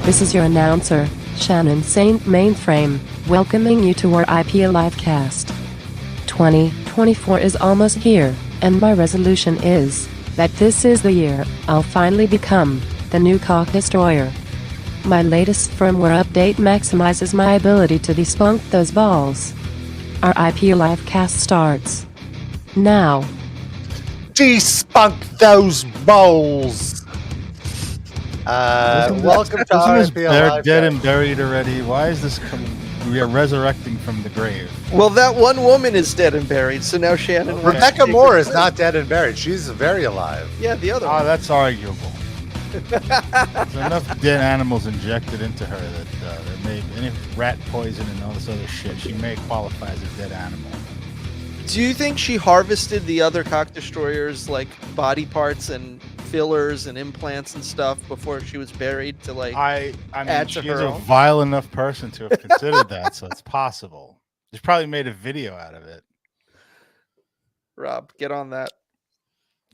This is your announcer, Shannon Saint Mainframe, welcoming you to our IP Livecast. 2024 is almost here, and my resolution is that this is the year I'll finally become the new cock destroyer. My latest firmware update maximizes my ability to despunk those balls. Our IP Livecast starts now. Despunk those balls. Welcome to our IP Livecast. Dead and buried already. Why is this we are resurrecting from the grave? Well, that one woman is dead and buried, so now Shannon... Rebecca Moore is not dead and buried. She's very alive. Yeah, the other one. That's arguable. There's enough dead animals injected into her that may, any rat poison and all this other shit, she may qualify as a dead animal. Do you think she harvested the other cock destroyers, like body parts and fillers and implants and stuff before she was buried to I mean, add to she's her a own? vile enough person to have considered that, so it's possible. She's probably made a video out of it. Rob, get on that.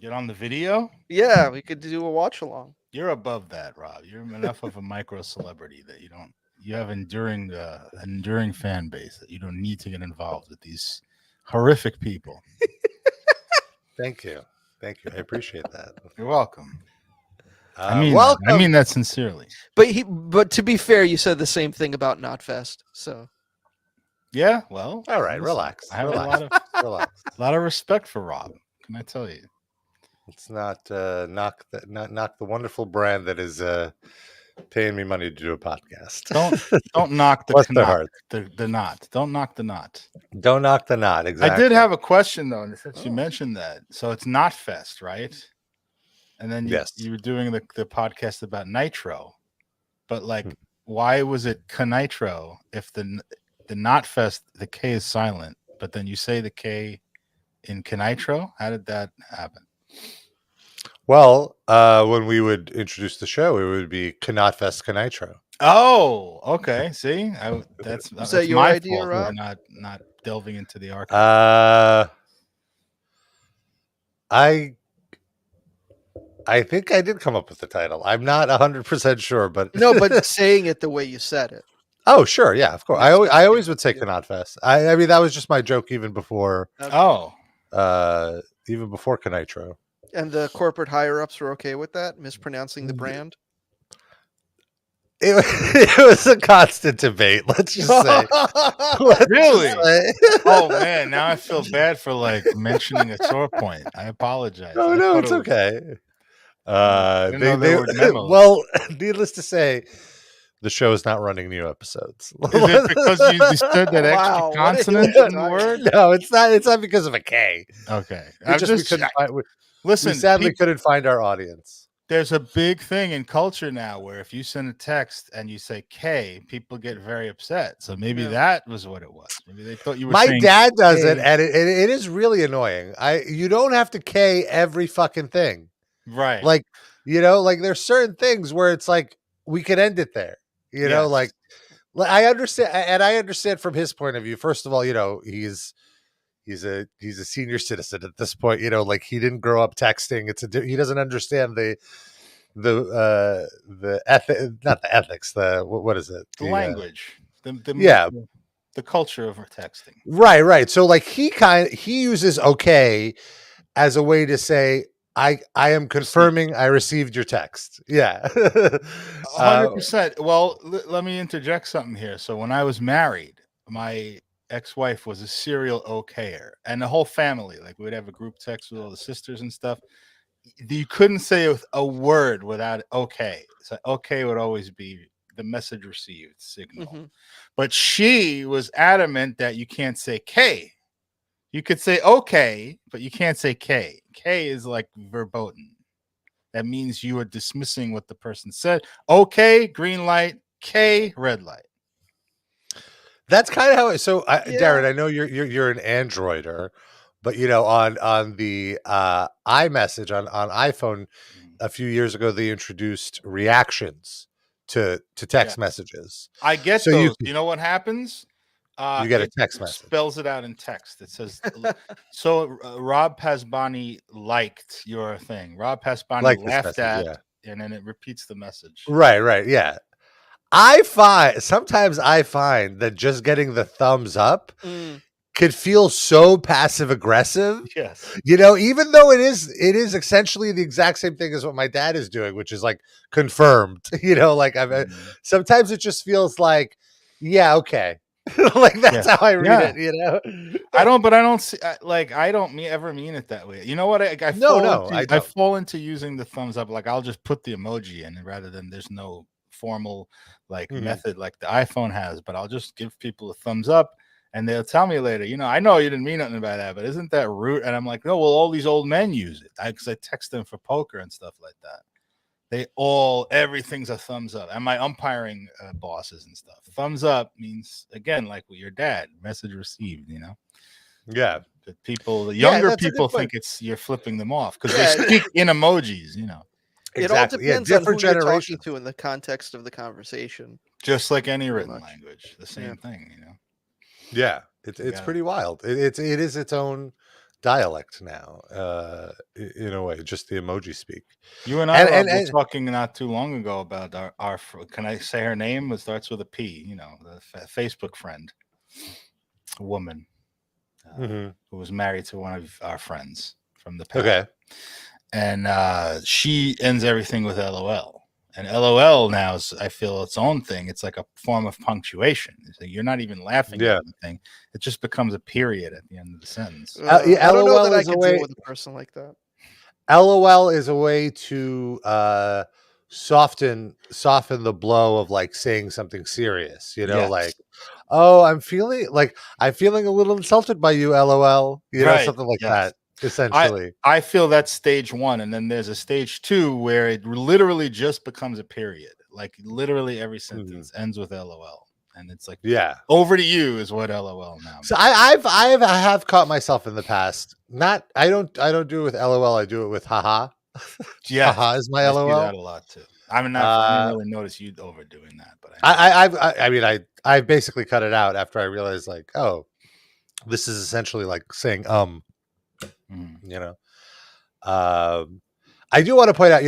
Get on the video? Yeah, we could do a watch along. You're above that, Rob. You're enough of a micro celebrity that you have enduring fan base that you don't need to get involved with these horrific people. Thank you. I appreciate that. You're welcome. Welcome. I mean that sincerely. But to be fair, you said the same thing about Knotfest. So Yeah, well, All right, listen, relax. I have relax. a lot of respect for Rob. Can I tell you? Let's not knock the wonderful brand that is paying me money to do a podcast. Don't knock the Bless their knot. heart. The knot. Don't knock the knot. Don't knock the knot. Exactly. I did have a question though, and since you mentioned that, so it's not Fest, right? And then you were doing the podcast about Nitro, but why was it Nitro if the not Fest the K is silent, but then you say the K in Nitro? How did that happen? Well, when we would introduce the show, it would be Knotfest Nitro. Oh, okay. See, that's that your my idea, fault Rob? for not delving into the archive. I think I did come up with the title. I'm not 100% sure, but no, but saying it the way you said it. Oh, sure, yeah, of course. I always would say Knotfest. I mean, that was just my joke even before. Oh, even before Nitro. And the corporate higher ups were okay with that, mispronouncing the brand. It was a constant debate. Let's just say. Really? Oh man, now I feel bad for mentioning a sore point. I apologize. No, it's okay. Well, needless to say, the show is not running new episodes. Is it because you said that extra consonant in the word? No, it's not. It's not because of a K. Okay, Listen, we sadly couldn't find our audience. There's a big thing in culture now where if you send a text and you say K, people get very upset. So maybe that was what it was. Maybe they thought you were saying My dad does K. it, and it is really annoying. You don't have to K every fucking thing. Right. There's certain things where it's we could end it there. I understand, and I understand from his point of view. First of all, he's a senior citizen at this point. He didn't grow up texting. He doesn't understand the not the ethics. What is it? The language. The culture of texting. Right. So he uses okay as a way to say I am confirming I received your text. Yeah. 100%. Well, let me interject something here. So when I was married, my ex-wife was a serial okayer, and the whole family, we would have a group text with all the sisters and stuff. You couldn't say a word without okay. So okay would always be the message received signal. Mm-hmm. But she was adamant that you can't say K. You could say okay, but you can't say K. K is verboten. That means you are dismissing what the person said. Okay, green light. K, red light. That's kind of how it. So, Darren, I know you're an Androider, but on the iMessage on iPhone a few years ago, they introduced reactions to text messages. I get so those. You know what happens? You get a text message. Spells it out in text. It says, "So Rob Pasbani liked your thing. Rob Pasbani laughed at," and then it repeats the message. Right. Yeah. sometimes I find that just getting the thumbs up could feel so passive aggressive. Yes. Even though it is essentially the exact same thing as what my dad is doing, which is like confirmed. Like sometimes it just feels like, yeah, okay. Like that's how I read it. I don't see I don't ever mean it that way. You know what? I fall into using the thumbs up. Like I'll just put the emoji in rather than there's no formal method like the iPhone has, but I'll just give people a thumbs up. And they'll tell me later, I know you didn't mean nothing by that, but isn't that rude? And I'm like, no, well, all these old men use it because I text them for poker and stuff like that. Everything's a thumbs up. And my umpiring bosses and stuff. Thumbs up means, again, like with your dad, message received, Yeah. The younger people think you're flipping them off because they speak in emojis, It all depends on who you're talking to in the context of the conversation. Just like any written language, the same thing, Yeah, it's pretty wild. It is its own dialect now, in a way, just the emoji speak. You and I were talking not too long ago about our can I say her name? It starts with a P, the Facebook friend, a woman who was married to one of our friends from the past. Okay. And she ends everything with LOL. And LOL now is, I feel, its own thing. It's like a form of punctuation. So you're not even laughing at anything. It just becomes a period at the end of the sentence. I don't know that I can deal with a person like that. LOL is a way to soften the blow of like saying something serious. Like, oh, I'm feeling a little insulted by you, LOL. Something like that. Essentially, I feel that's stage one, and then there's a stage two where it literally just becomes a period. Like literally every sentence ends with LOL, and it's like, over to you is what LOL now. So I have caught myself in the past. I don't do it with LOL. I do it with haha. Yeah, haha is my LOL. I do that a lot too. I didn't really notice you overdoing that, but I basically cut it out after I realized like, oh, this is essentially like saying I do want to point out,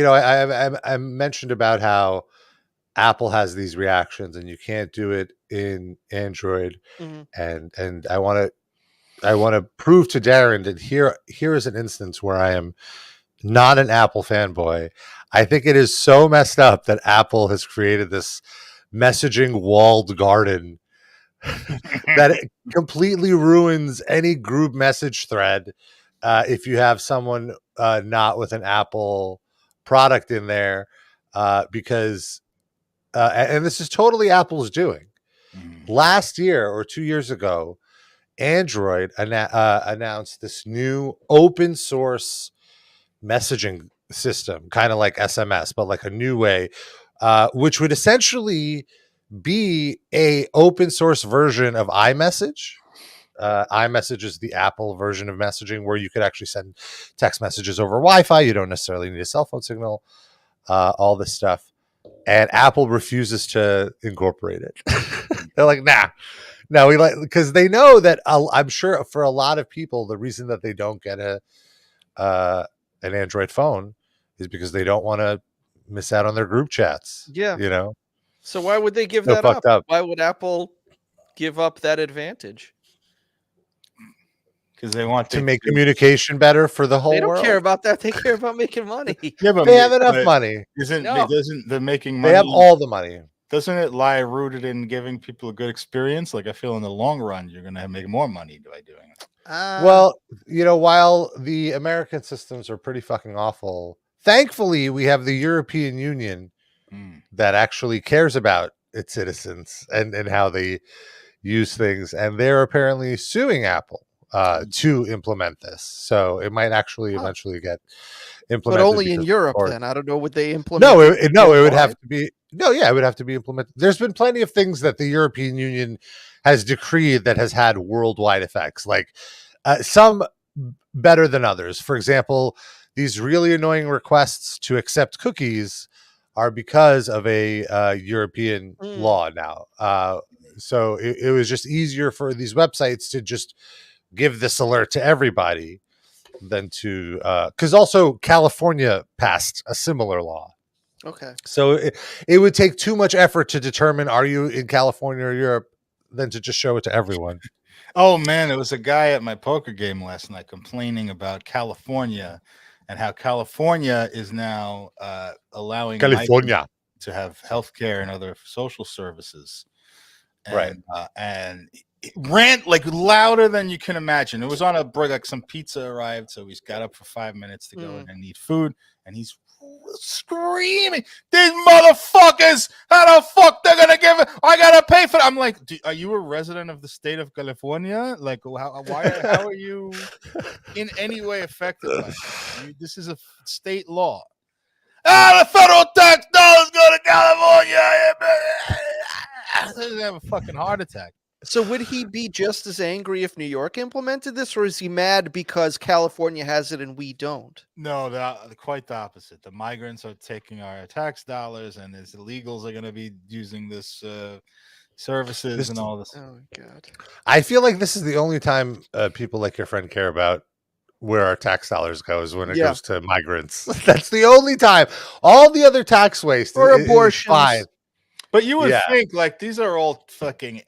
I mentioned about how Apple has these reactions and you can't do it in Android. And I want to prove to Darren that here is an instance where I am not an Apple fanboy. I think it is so messed up that Apple has created this messaging walled garden that it completely ruins any group message thread. If you have someone not with an Apple product in there, because and this is totally Apple's doing. Last year or 2 years ago, Android announced this new open source messaging system, kind of like SMS, but like a new way, which would essentially be a open source version of iMessage. iMessage is the Apple version of messaging where you could actually send text messages over Wi-Fi. You don't necessarily need a cell phone signal, all this stuff. And Apple refuses to incorporate it. They're like, nah, we like, because they know that I'm sure for a lot of people, the reason that they don't get an Android phone is because they don't want to miss out on their group chats. Yeah. So why would they give that up? Why would Apple give up that advantage? Because they want to make communication better for the whole world. They don't care about that. They care about making money. But they have enough money. Doesn't the making money? They have all the money. Doesn't it lie rooted in giving people a good experience? Like I feel in the long run, you're going to make more money by doing it. Well, while the American systems are pretty fucking awful, thankfully we have the European Union that actually cares about its citizens and how they use things, and they're apparently suing Apple to implement this. So it might actually eventually get implemented. But only in Europe then. I don't know, would they implement it would have to be it would have to be implemented. There's been plenty of things that the European Union has decreed that has had worldwide effects, like some better than others. For example, these really annoying requests to accept cookies are because of a European law now. So it was just easier for these websites to just give this alert to everybody than to because also California passed a similar law. Okay. So it would take too much effort to determine are you in California or Europe than to just show it to everyone. Oh man, there was a guy at my poker game last night complaining about California and how California is now allowing California to have healthcare and other social services. Right. And it ran like louder than you can imagine. It was on a break, like some pizza arrived, so he's got up for 5 minutes to go in and eat food, and he's screaming, "These motherfuckers! How the fuck they're gonna give it? I gotta pay for it." I'm like, are you a resident of the state of California? Like, how are you in any way affected by it? This is a state law. The federal tax dollars go to California. Doesn't have a fucking heart attack. So would he be just as angry if New York implemented this, or is he mad because California has it and we don't? No, quite the opposite. The migrants are taking our tax dollars, and these illegals are going to be using this services and all this. Oh God! I feel like this is the only time people like your friend care about where our tax dollars goes when it goes to migrants. That's the only time. All the other tax waste or abortions. Fine. But you would think like these are all fucking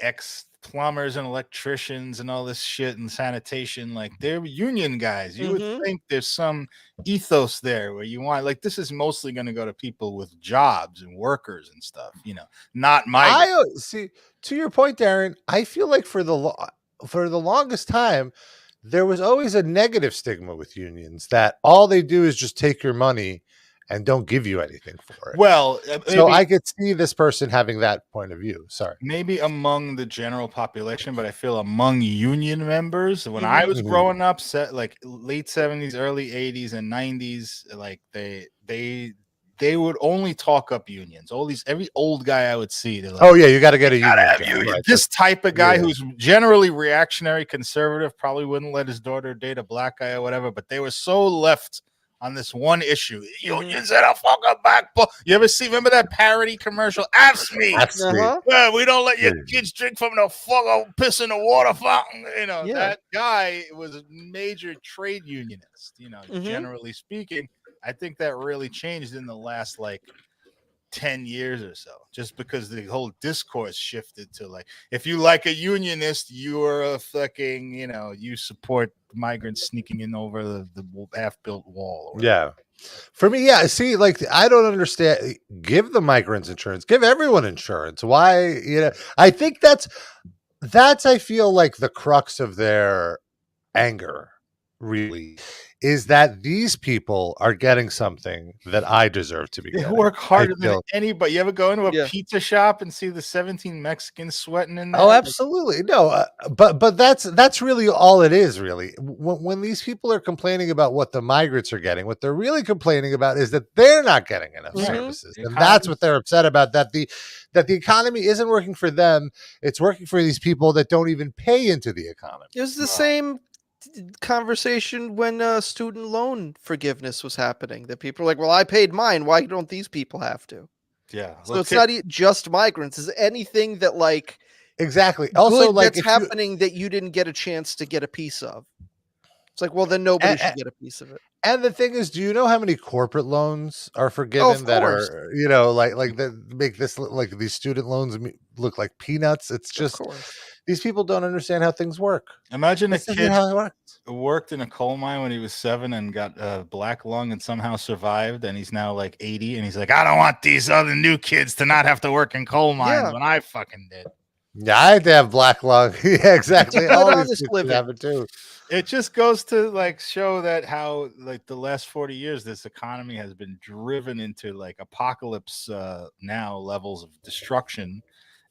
plumbers and electricians and all this shit and sanitation, like they're union guys. You would think there's some ethos there where you want, like, this is mostly going to go to people with jobs and workers and stuff, not migrants. See, to your point, Darren, I feel like for the longest time there was always a negative stigma with unions that all they do is just take your money and don't give you anything for it. Well, so I could see this person having that point of view. Sorry. Maybe among the general population, but I feel among union members, when I was growing up, like late 70s, early 80s and 90s, like they would only talk up unions. Every old guy I would see, they're like, "Oh yeah, you got to get a union." Right. This type of guy who's generally reactionary, conservative, probably wouldn't let his daughter date a black guy or whatever, but they were so left on this one issue. Unions in a fucking backbone. You ever remember that parody commercial? Ask me. Well, we don't let your kids drink from the fucking piss in the water fountain. That guy was a major trade unionist, generally speaking. I think that really changed in the last 10 years or so, just because the whole discourse shifted to like, if you like a unionist, you are a fucking, you support migrants sneaking in over the half-built wall. For me, see, like, I don't understand. Give the migrants insurance, give everyone insurance. Why? I think that's I feel like the crux of their anger really is that these people are getting something that I deserve to be. They work harder than anybody. You ever go into a pizza shop and see the 17 Mexicans sweating in there? Oh, absolutely. No, but that's really all it is, really. When these people are complaining about what the migrants are getting, what they're really complaining about is that they're not getting enough services. And that's what they're upset about, that the economy isn't working for them. It's working for these people that don't even pay into the economy. It was the same conversation when student loan forgiveness was happening, that people are like, well, I paid mine, why don't these people have to? So it's not just migrants. Is anything that exactly also that's happening that you didn't get a chance to get a piece of? It's like, well, then nobody should get a piece of it. And the thing is, do you know how many corporate loans are forgiven that are, that make this like these student loans look like peanuts? It's just these people don't understand how things work. Imagine a kid worked in a coal mine when he was 7 and got a black lung and somehow survived, and he's now 80, and he's like, I don't want these other new kids to not have to work in coal mines when I fucking did. Yeah, I had to have black lung. Yeah, exactly. All these kids have it too. It just goes to show that how the last 40 years this economy has been driven into apocalypse now levels of destruction,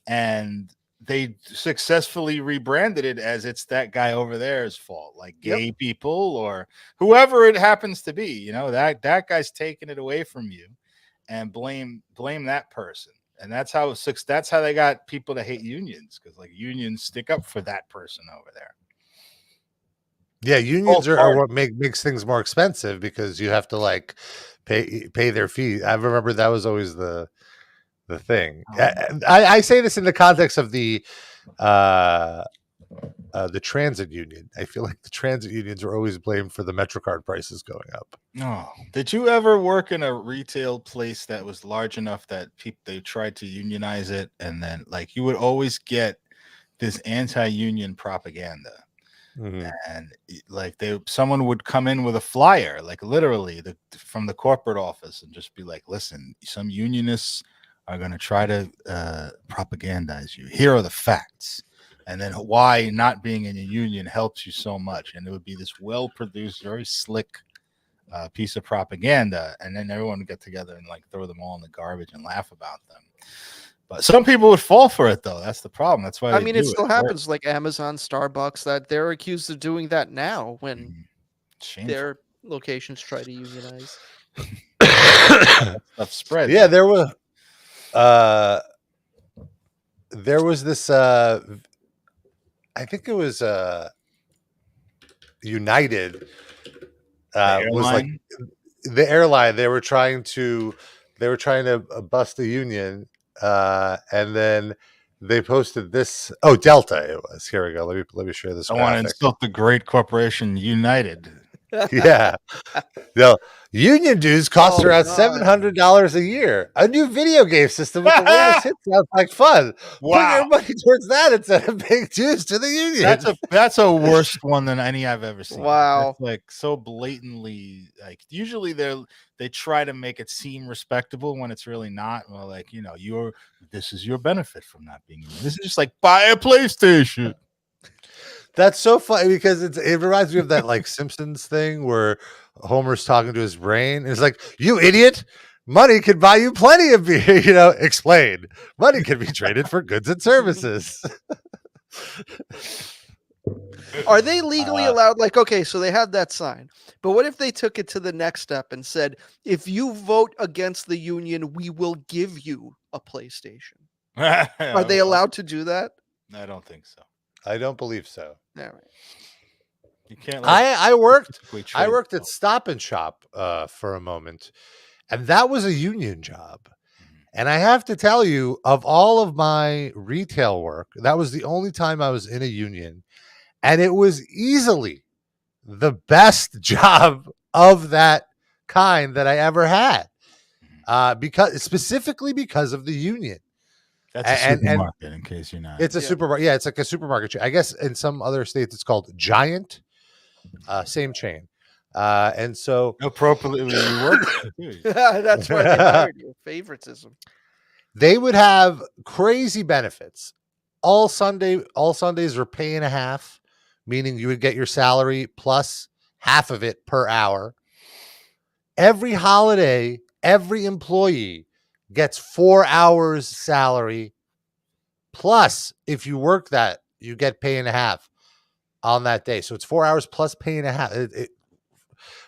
and they successfully rebranded it as it's that guy over there's fault, gay people or whoever it happens to be. That guy's taking it away from you, and blame that person. And that's how they got people to hate unions, because unions stick up for that person over there. Yeah, unions are what makes things more expensive, because you have to pay their fee. I remember that was always the thing. I say this in the context of the the transit union. I feel like the transit unions are always blamed for the MetroCard prices going up. No. Did you ever work in a retail place that was large enough that they tried to unionize it, and then like you would always get this anti-union propaganda? Mm-hmm. And like someone would come in with a flyer, like literally from the corporate office, and just be like, listen, some unionists are going to try to propagandize you. Here are the facts. And then why not being in a union helps you so much. And it would be this well-produced, very slick piece of propaganda. And then everyone would get together and like throw them all in the garbage and laugh about them. But some people would fall for it, though. That's the problem. That's why it still happens, like Amazon, Starbucks, that they're accused of doing that now when their locations try to unionize. Stuff spread. Yeah, there was this. I think it was United. Was like the airline. They were trying to bust the union. And then they posted this. Oh, Delta it was. Here we go. Let me share this. I want to insult the great corporation United. Yeah. No, union dues cost around $700 a year. A new video game system with the latest hit sounds like fun. Wow. Put your money towards that instead of paying dues to the union. That's a worse one than any I've ever seen. Wow. That's like so blatantly, like usually they try to make it seem respectable when it's really not. Well, like, you know, this is your benefit from not being union. This is just like buy a PlayStation. That's so funny because it reminds me of that like Simpsons thing where Homer's talking to his brain. And it's like, you idiot, money can buy you plenty of beer. You know, explain. Money can be traded for goods and services. Are they legally allowed? Like, okay, so they had that sign, but what if they took it to the next step and said, if you vote against the union, we will give you a PlayStation? Are they allowed to do that? I don't think so. I don't believe so. All right. You can't. I worked at Stop and Shop for a moment, and that was a union job. And I have to tell you, of all of my retail work, that was the only time I was in a union, and it was easily the best job of that kind that I ever had, specifically because of the union. That's a supermarket, in case you're not. It's a supermarket. Yeah, it's like a supermarket. I guess in some other states it's called Giant. Same chain. And so appropriately you work. That's why they hired you. Favoritism. They would have crazy benefits. All Sundays were pay and a half, meaning you would get your salary plus half of it per hour. Every holiday, every employee gets 4 hours salary. Plus, if you work that, you get pay and a half on that day. So it's 4 hours plus pay and a half.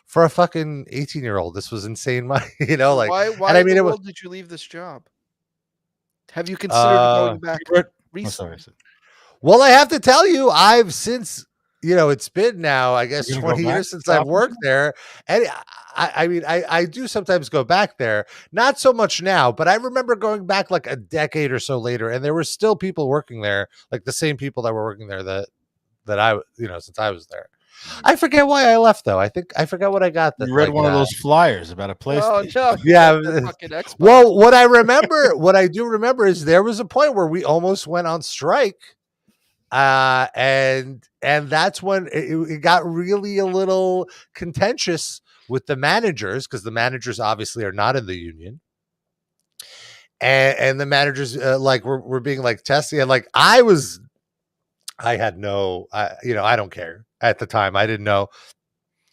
For a fucking 18-year-old, this was insane money. You know, like why in the world did you leave this job? Have you considered going back recently? Well, I have to tell you, I've since, you know, it's been now, I guess, 20 years since I've worked there. And I mean, I do sometimes go back there, not so much now, but I remember going back like a decade or so later, and there were still people working there, like the same people that were working there that I, you know, since I was there. I forget why I left, though. I forgot what I got. You read one of those flyers about a PlayStation. Oh, no. Yeah. Well, what I do remember is there was a point where we almost went on strike. And that's when it got really a little contentious with the managers, because the managers obviously are not in the union. And the managers were being like testy, and like I don't care at the time. I didn't know,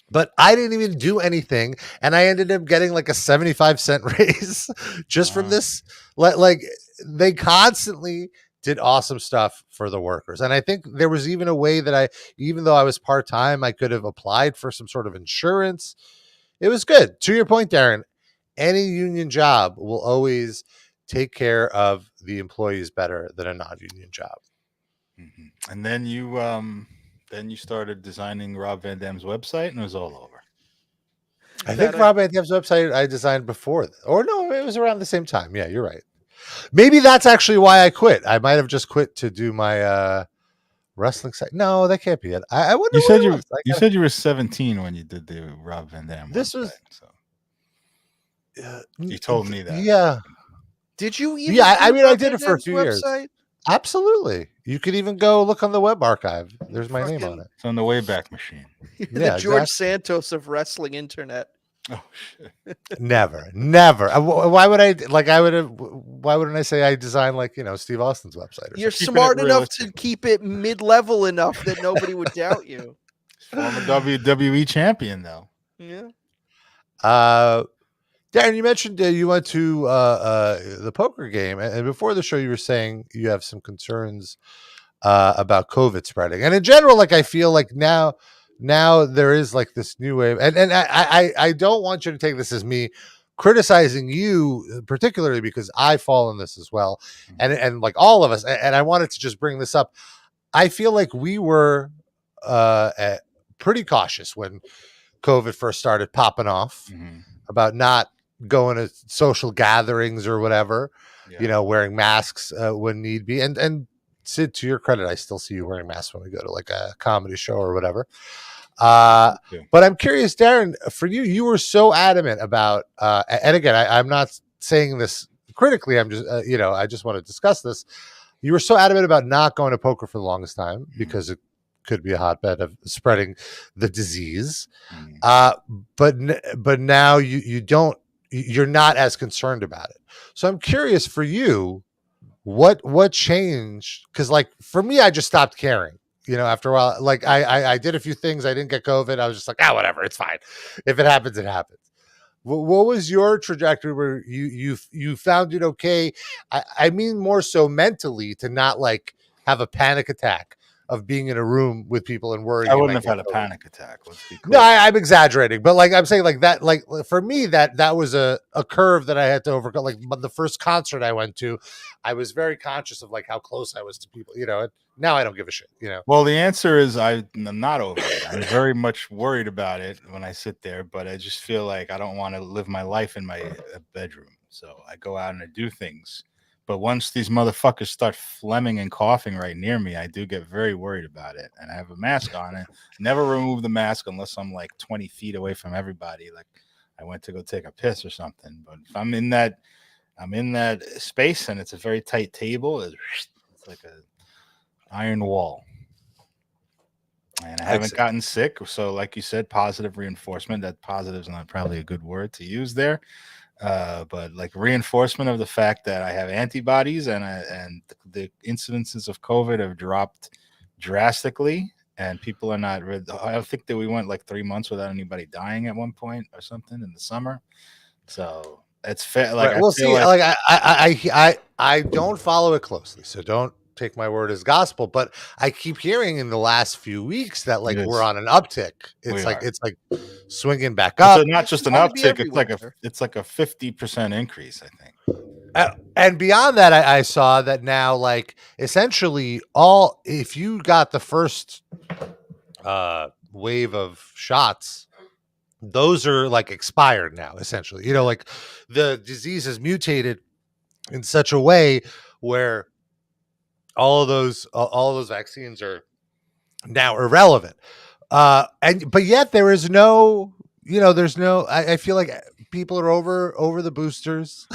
but I didn't even do anything. And I ended up getting like a 75-cent raise just from this. Like they constantly did awesome stuff for the workers. And I think there was even a way that even though I was part-time, I could have applied for some sort of insurance. It was good. To your point, Darren, any union job will always take care of the employees better than a non-union job. Mm-hmm. And then you started designing Rob Van Dam's website, and it was all over. I think Rob Van Dam's website I designed before, or no, it was around the same time. Yeah, you're right. Maybe that's actually why I quit. I might have just quit to do my wrestling site. No, that can't be it. I wonder. You said you were 17 when you did the Rob Van Dam. This was. You told me that. Yeah. Did you even? Yeah, I mean, I did it for a few years. Absolutely. You could even go look on the web archive. There's my name on it. It's on the Wayback Machine. The George Santos of wrestling internet. Oh shit! Never. Why would I Why wouldn't I say I designed Steve Austin's website? You're smart enough to keep it mid-level enough that nobody would doubt you. Former WWE champion, though. Yeah. Darren, you mentioned you went to the poker game, and before the show, you were saying you have some concerns about COVID spreading, and in general, I feel like now there is this new wave, and I don't want you to take this as me criticizing you particularly, because I fall in this as well, and like all of us, and I wanted to just bring this up. I feel like we were pretty cautious when COVID first started popping off about not going to social gatherings or whatever, wearing masks when need be, and Sid, to your credit, I still see you wearing masks when we go to a comedy show or whatever. But I'm curious, Darren, for you were so adamant about, and again, I'm not saying this critically. I'm just, I just want to discuss this. You were so adamant about not going to poker for the longest time because it could be a hotbed of spreading the disease. But now you're not as concerned about it. So I'm curious for you, what changed? Because for me, I just stopped caring. After a while, I did a few things. I didn't get COVID. I was just whatever, it's fine. If it happens, it happens. What was your trajectory where you found it okay? I mean, more so mentally, to not have a panic attack of being in a room with people and worrying. I wouldn't have had a panic attack. Let's be clear. No, I'm exaggerating, but I'm saying that, for me, that was a curve that I had to overcome. The first concert I went to, I was very conscious of how close I was to people, now I don't give a shit, Well, the answer is I'm not over it. I'm very much worried about it when I sit there, but I just feel like I don't want to live my life in my bedroom. So I go out and I do things. But once these motherfuckers start phlegming and coughing right near me, I do get very worried about it. And I have a mask on. And never remove the mask unless I'm 20 feet away from everybody. I went to go take a piss or something. But if I'm in that space and it's a very tight table, it's like a iron wall. And I haven't gotten sick. So like you said, positive reinforcement. That positive is not probably a good word to use there. But reinforcement of the fact that I have antibodies and the incidences of COVID have dropped drastically, and people are not. I think that we went 3 months without anybody dying at one point or something in the summer. So it's fair. We'll see. I don't follow it closely, so don't take my word as gospel. But I keep hearing in the last few weeks that we're on an uptick. It's swinging back up. So not just an uptick. It's like a 50% increase, I think. And beyond that, I saw that now, essentially if you got the first wave of shots, those are expired now, essentially. The disease has mutated in such a way where all of those vaccines are now irrelevant. But yet there is no, there's no. I feel like people are over the boosters.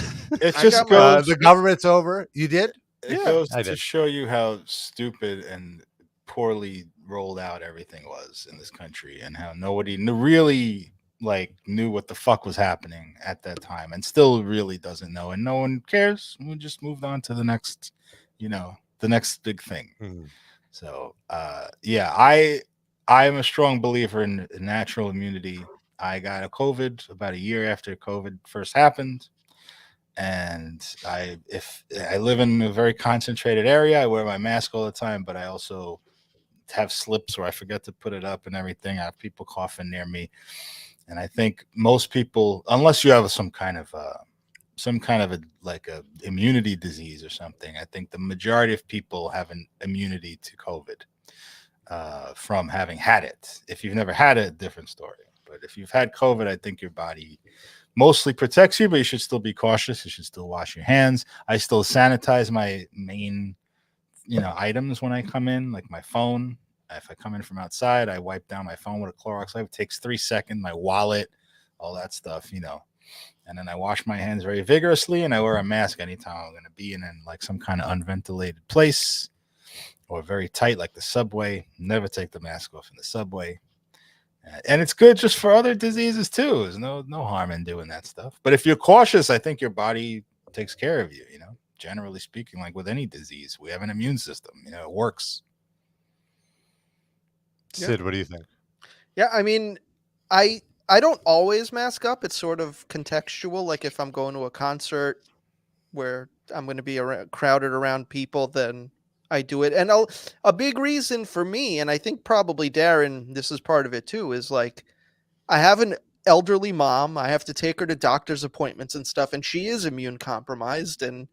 It just goes. The government's over. You did? It goes to show you how stupid and poorly rolled out everything was in this country, and how nobody really knew what the fuck was happening at that time, and still really doesn't know, and no one cares. We just moved on to the next, the next big thing. So I am a strong believer in natural immunity. I got a COVID about a year after COVID first happened, and if I live in a very concentrated area, I wear my mask all the time, but I also have slips where I forget to put it up and everything. I have people coughing near me, and I think most people, unless you have some kind of a immunity disease or something, I think the majority of people have an immunity to COVID from having had it. If you've never had it, different story. But if you've had COVID, I think your body mostly protects you, but you should still be cautious. You should still wash your hands. I still sanitize my main items when I come in, like my phone. If I come in from outside, I wipe down my phone with a Clorox wipe. It takes 3 seconds. My wallet, all that stuff, And then I wash my hands very vigorously, and I wear a mask anytime I'm going to be in like some kind of unventilated place or very tight, like the subway. Never take the mask off in the subway. And it's good just for other diseases too. There's no harm in doing that stuff. But if you're cautious, I think your body takes care of you, generally speaking, like with any disease. We have an immune system, it works. Sid, what do you think? Yeah, I mean, I don't always mask up. It's sort of contextual. Like if I'm going to a concert where I'm going to be crowded around people, then I do it. And a big reason for me, and I think probably Darren, this is part of it too, is like I have an elderly mom. I have to take her to doctor's appointments and stuff, and she is immune compromised. And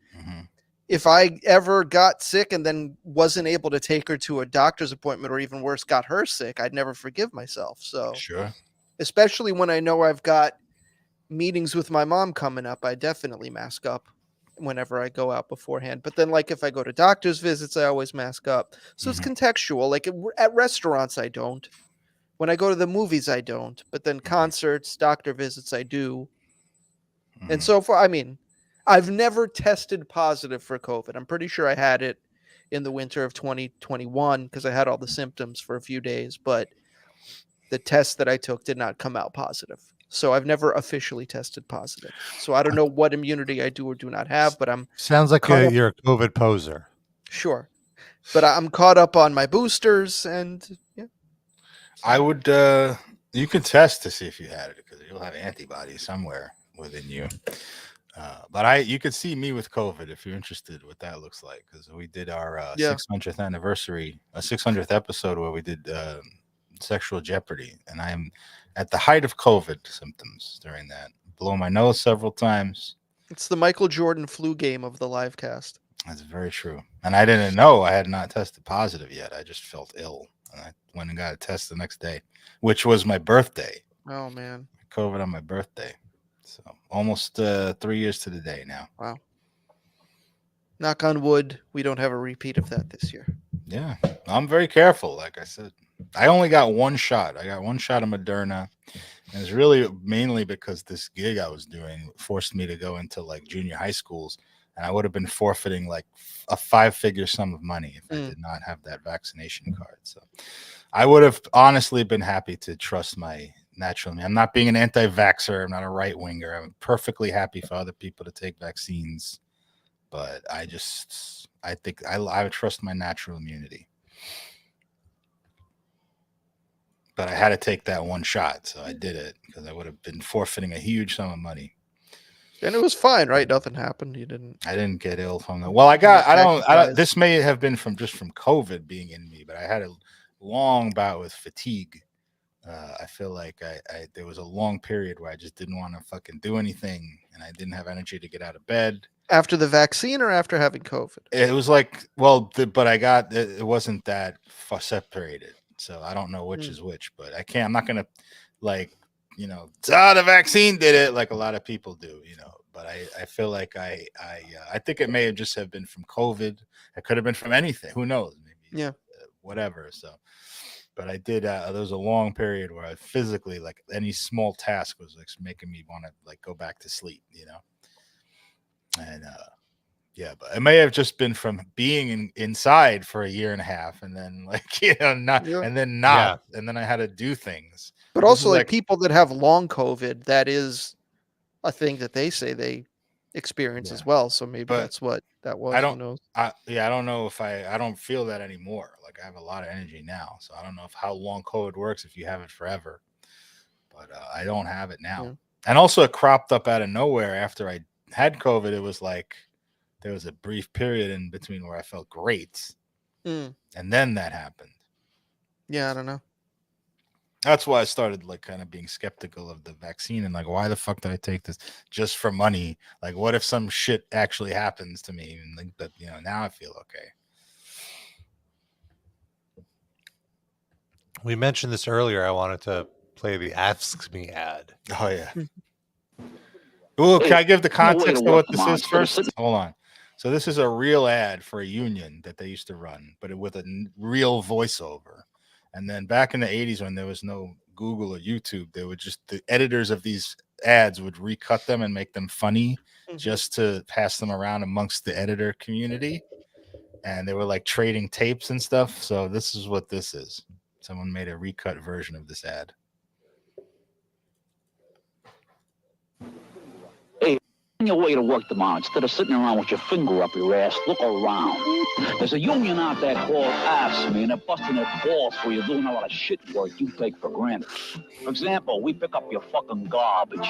if I ever got sick and then wasn't able to take her to a doctor's appointment, or even worse, got her sick, I'd never forgive myself. So sure. Especially when I know I've got meetings with my mom coming up, I definitely mask up whenever I go out beforehand. But then, like, if I go to doctor's visits, I always mask up. So it's contextual. Like at restaurants, I don't. When I go to the movies, I don't. But then concerts, doctor visits, I do. And so far, I mean, I've never tested positive for COVID. I'm pretty sure I had it in the winter of 2021 because I had all the symptoms for a few days. But the test that I took did not come out positive. So I've never officially tested positive. So I don't know what immunity I do or do not have, but I'm... Sounds like you're a COVID poser. Sure. But I'm caught up on my boosters and yeah. I would, you can test to see if you had it because you'll have antibodies somewhere within you. But you could see me with COVID if you're interested what that looks like, because we did our 600th anniversary, a 600th episode where we did Sexual Jeopardy, and I'm at the height of COVID symptoms during that. Blow my nose several times. It's the Michael Jordan flu game of the Livecast. That's very true. And I didn't know I had not tested positive yet. I just felt ill. And I went and got a test the next day, which was my birthday. Oh, man. COVID on my birthday. So almost 3 years to the day now. Wow. Knock on wood, we don't have a repeat of that this year. Yeah. I'm very careful, like I said. I only got one shot. I got one shot of Moderna. And it's really mainly because this gig I was doing forced me to go into like junior high schools. And I would have been forfeiting like a 5-figure sum of money if I did not have that vaccination card. So I would have honestly been happy to trust my natural. I'm not being an anti-vaxxer. I'm not a right winger. I'm perfectly happy for other people to take vaccines. But I think I would trust my natural immunity. But I had to take that one shot. So I did it because I would have been forfeiting a huge sum of money. And it was fine, right? Nothing happened. I didn't get ill from that. Well, I don't, this may have been from COVID being in me, but I had a long bout with fatigue. I feel like there was a long period where I just didn't want to fucking do anything, and I didn't have energy to get out of bed. After the vaccine or after having COVID? It was like, but it wasn't that separated. So I don't know which is which, but I'm not going to like, the vaccine did it like a lot of people do, but I feel like I think it may have just have been from COVID. It could have been from anything. Who knows? Maybe whatever. So, but I did, there was a long period where I physically, like any small task was like making me want to like go back to sleep, and, but it may have just been from being inside for a year and a half and then like, and then I had to do things. But also like people that have long COVID, that is a thing that they say they experience as well. So maybe that's what that was. I don't know. I don't know if I don't feel that anymore. Like I have a lot of energy now. So I don't know how long COVID works if you have it forever, but I don't have it now. Yeah. And also it cropped up out of nowhere after I had COVID. It was like, there was a brief period in between where I felt great. And then that happened. Yeah. I don't know. That's why I started like kind of being skeptical of the vaccine and like, why the fuck did I take this just for money? Like, what if some shit actually happens to me? And like that, now I feel okay. We mentioned this earlier. I wanted to play the Ask Me ad. Oh yeah. Ooh, can I give the context of what this is first? Hold on. So this is a real ad for a union that they used to run, but with a real voiceover. And then back in the 80s when there was no Google or YouTube, they would just, the editors of these ads would recut them and make them funny just to pass them around amongst the editor community. And they were like trading tapes and stuff. So this is what this is. Someone made a recut version of this ad. Your way to work tomorrow, instead of sitting around with your finger up your ass, look around. There's a union out there called AFSCME, and they're busting their balls for you doing a lot of shit work you take for granted. For example, we pick up your fucking garbage.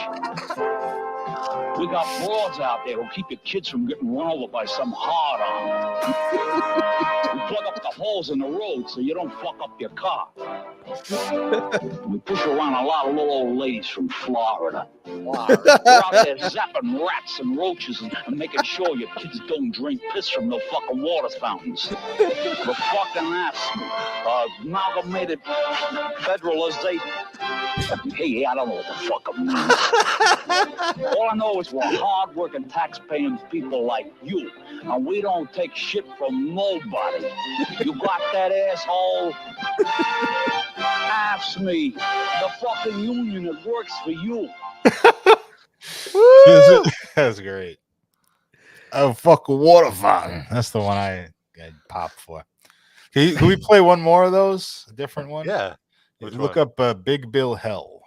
We got broads out there who keep your kids from getting run over by some hard-on. We plug up the holes in the road so you don't fuck up your car. We push around a lot of little old ladies from Florida. We're out there zapping rats and roaches and making sure your kids don't drink piss from no fucking water fountains. The fucking AFSCME, Amalgamated Federalization. Hey, I don't know what the fuck it means. All I know is we're hard-working, tax-paying people like you, and we don't take shit from nobody. You got that, asshole? AFSCME, the fucking union that works for you. That's great. Oh, fucking water fountain. That's the one I popped for. Can we play one more of those? A different one? Yeah. Look up Big Bill Hell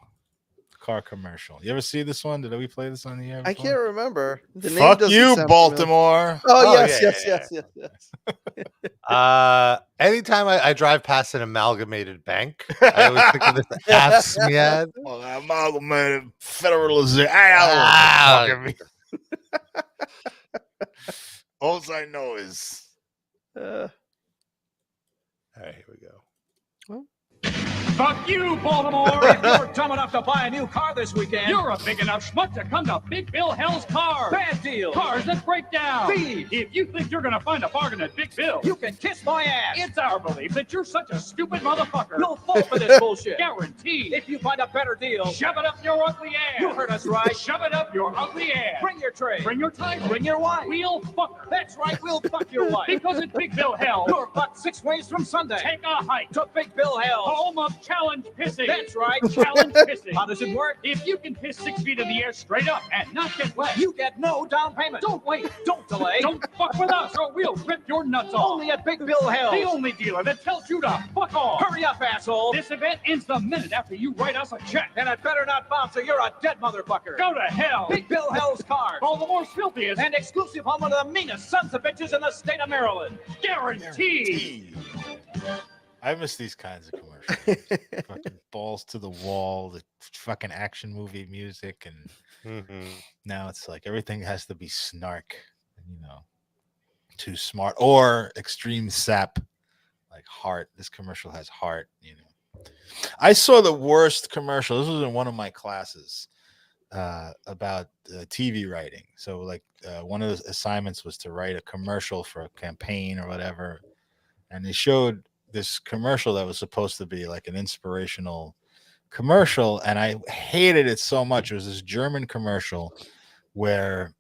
car commercial. You ever see this one? Did we play this on the air before? I can't remember. The name Fuck doesn't you, sound Baltimore. familiar. Oh, yes. Anytime I drive past an amalgamated bank, I always think of this AFSCME ad. Well, amalgamated federalization. All I know is. All right, here we go. Well. Fuck you, Baltimore! If you're dumb enough to buy a new car this weekend, you're a big enough schmuck to come to Big Bill Hell's Car. Bad deal. Cars that break down. Thieves. If you think you're gonna find a bargain at Big Bill, you can kiss my ass. It's our belief that you're such a stupid motherfucker. You'll fall for this bullshit. Guaranteed. If you find a better deal, shove it up your ugly ass. You heard us right. Shove it up your ugly ass. Bring your tray. Bring your tie. Bring your wife. We'll fuck her. That's right. We'll fuck your wife. Because at Big Bill Hell, you're fucked 6 ways from Sunday. Take a hike to Big Bill Hell, home of challenge pissing. That's right, challenge pissing. How does it work? If you can piss 6 feet in the air straight up and not get wet, you get no down payment. Don't wait. Don't delay. Don't fuck with us or we'll rip your nuts off. Only at Big Bill Hell, the only dealer that tells you to fuck off. Hurry up, asshole. This event ends the minute after you write us a check. And it better not bounce or you're a dead motherfucker. Go to hell. Big Bill Hell's Cars. Baltimore's filthiest and exclusive home of the meanest sons of bitches in the state of Maryland. Guaranteed. I miss these kinds of commercials. Fucking balls to the wall, the fucking action movie music, and now it's like everything has to be snark, too smart or extreme sap, like heart. This commercial has heart, I saw the worst commercial. This was in one of my classes about TV writing. So, like, one of the assignments was to write a commercial for a campaign or whatever, and they showed this commercial that was supposed to be like an inspirational commercial, and I hated it so much. It was this German commercial where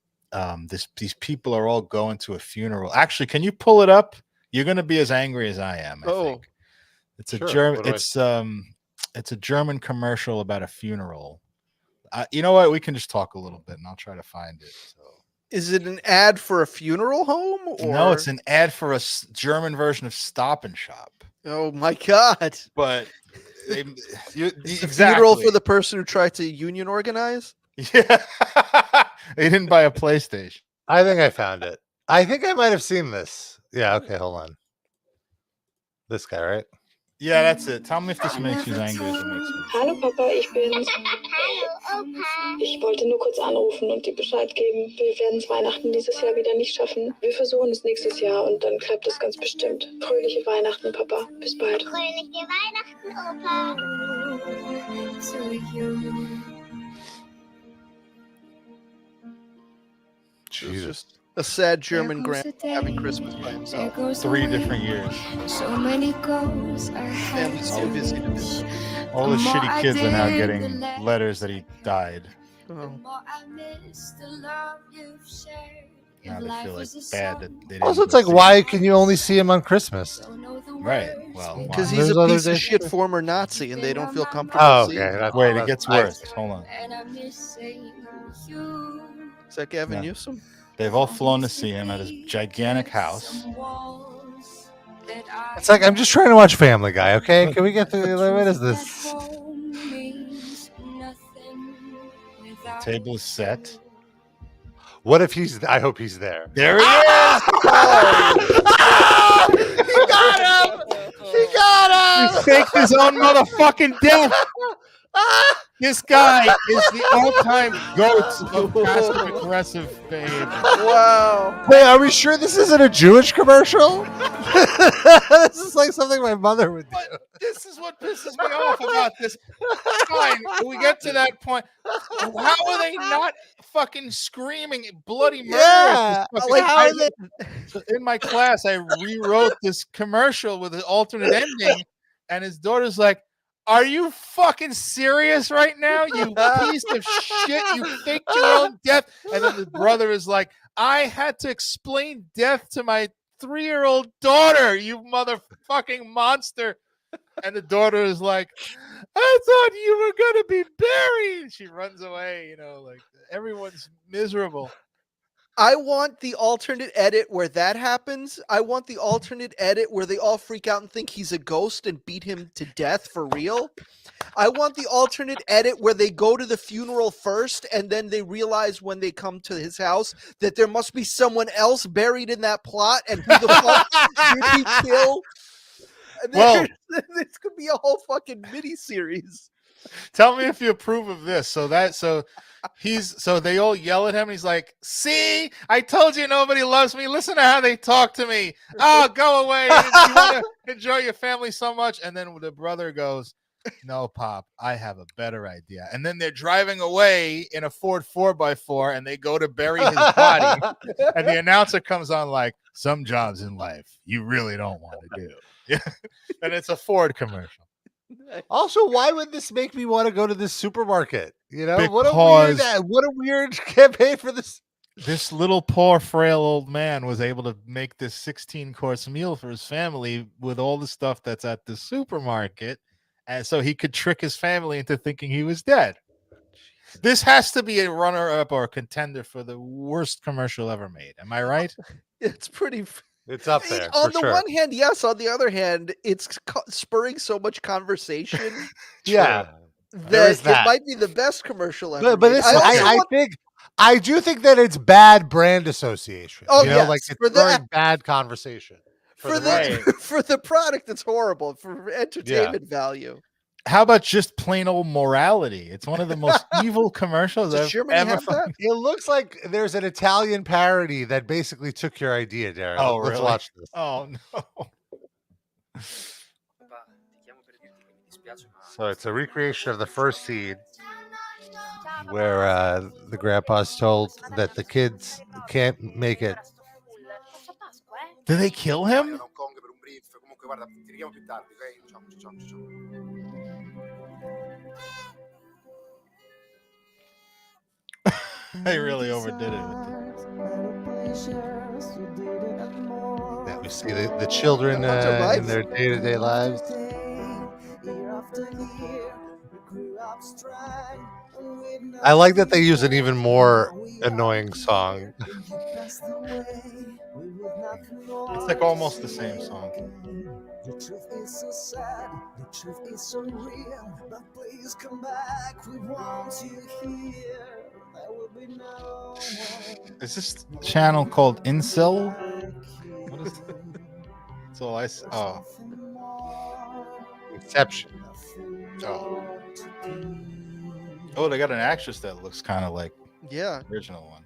these people are all going to a funeral. Actually, can you pull it up? You're going to be as angry as I am. I think it's a German. It's a German commercial about a funeral. You know what? We can just talk a little bit, and I'll try to find it. So. Is it an ad for a funeral home? Or? No, it's an ad for a German version of Stop and Shop. Oh my God! But exactly. Funeral for the person who tried to union organize. Yeah, they didn't buy a PlayStation. I think I found it. I think I might have seen this. Yeah. Okay, hold on. This guy, right? Yeah, that's it. Tell me if this makes you angry. Hallo Papa, ich bin's. Hallo Opa. Ich wollte nur kurz anrufen und dir Bescheid geben. Wir werden es Weihnachten dieses Jahr wieder nicht schaffen. Wir versuchen es nächstes Jahr und dann klappt es ganz bestimmt. Fröhliche Weihnachten, Papa. Bis bald. Fröhliche Weihnachten, Jesus. A sad German grandpa having Christmas by himself. 3 different years. So many goals Family's too busy to miss. All the shitty kids are now getting letters that he died. Oh. now they feel like bad that they didn't. Also, it's like, why can you only see him on Christmas? Right. Well, because he's a piece of shit former Nazi, and they don't feel comfortable. Oh, okay. Wait, it gets worse. Hold on. Is that Gavin Newsom? They've all flown to see him at his gigantic house. It's like, I'm just trying to watch Family Guy, okay? Can we get through? What is this? The table is set. What if he's? I hope he's there. There he is! He got him! He got him! He faked his own motherfucking death. This guy is the all-time goat of passive-aggressive behavior. Wow. Wait, are we sure this isn't a Jewish commercial? This is like something my mother would do. But this is what pisses me off about this. Fine, we get to that point. How are they not fucking screaming bloody murder? Yeah, like how are they? In my class, I rewrote this commercial with an alternate ending, and his daughter's like, "Are you fucking serious right now, you piece of shit? You faked your own death." And then the brother is like, "I had to explain death to my 3-year-old daughter, you motherfucking monster." And the daughter is like, "I thought you were going to be buried." She runs away, like everyone's miserable. I want the alternate edit where that happens. I want the alternate edit where they all freak out and think he's a ghost and beat him to death for real. I want the alternate edit where they go to the funeral first and then they realize when they come to his house that there must be someone else buried in that plot, and who the fuck did he kill? Well, this could be a whole fucking mini-series. Tell me if you approve of this. So they all yell at him, and he's like, "See, I told you nobody loves me. Listen to how they talk to me. Oh, go away. You want to enjoy your family so much." And then the brother goes, "No, Pop, I have a better idea." And then they're driving away in a Ford 4x4, and they go to bury his body. And the announcer comes on like, "Some jobs in life you really don't want to do." And it's a Ford commercial. Also, why would this make me want to go to this supermarket? Because what a weird campaign for this. This little poor frail old man was able to make this 16-course meal for his family with all the stuff that's at the supermarket, and so he could trick his family into thinking he was dead. This has to be a runner-up or a contender for the worst commercial ever made. Am I right? It's pretty. It's up there. On the one hand, yes. On the other hand, it's spurring so much conversation. Yeah, that it might be the best commercial ever. But listen, I do think that it's bad brand association. Oh, yes. Like it's very bad conversation. For the product, it's horrible. For entertainment value. How about just plain old morality? It's one of the most evil commercials I've ever. It looks like there's an Italian parody that basically took your idea, Darren. Oh, Let's really? watch this. Oh, no. So it's a recreation of the first scene where the grandpa's told that the kids can't make it. Did they kill him? They really overdid it with Yeah, we see the children in their day-to-day lives. I like that they use an even more annoying song. It's like almost the same song. The truth is so sad, the truth is so real, but please come back, we want you here. There will be no one. Is this channel called Incel? What is that? That's all I see. Oh. Inception. Oh, they got an actress that looks kind of like the original one.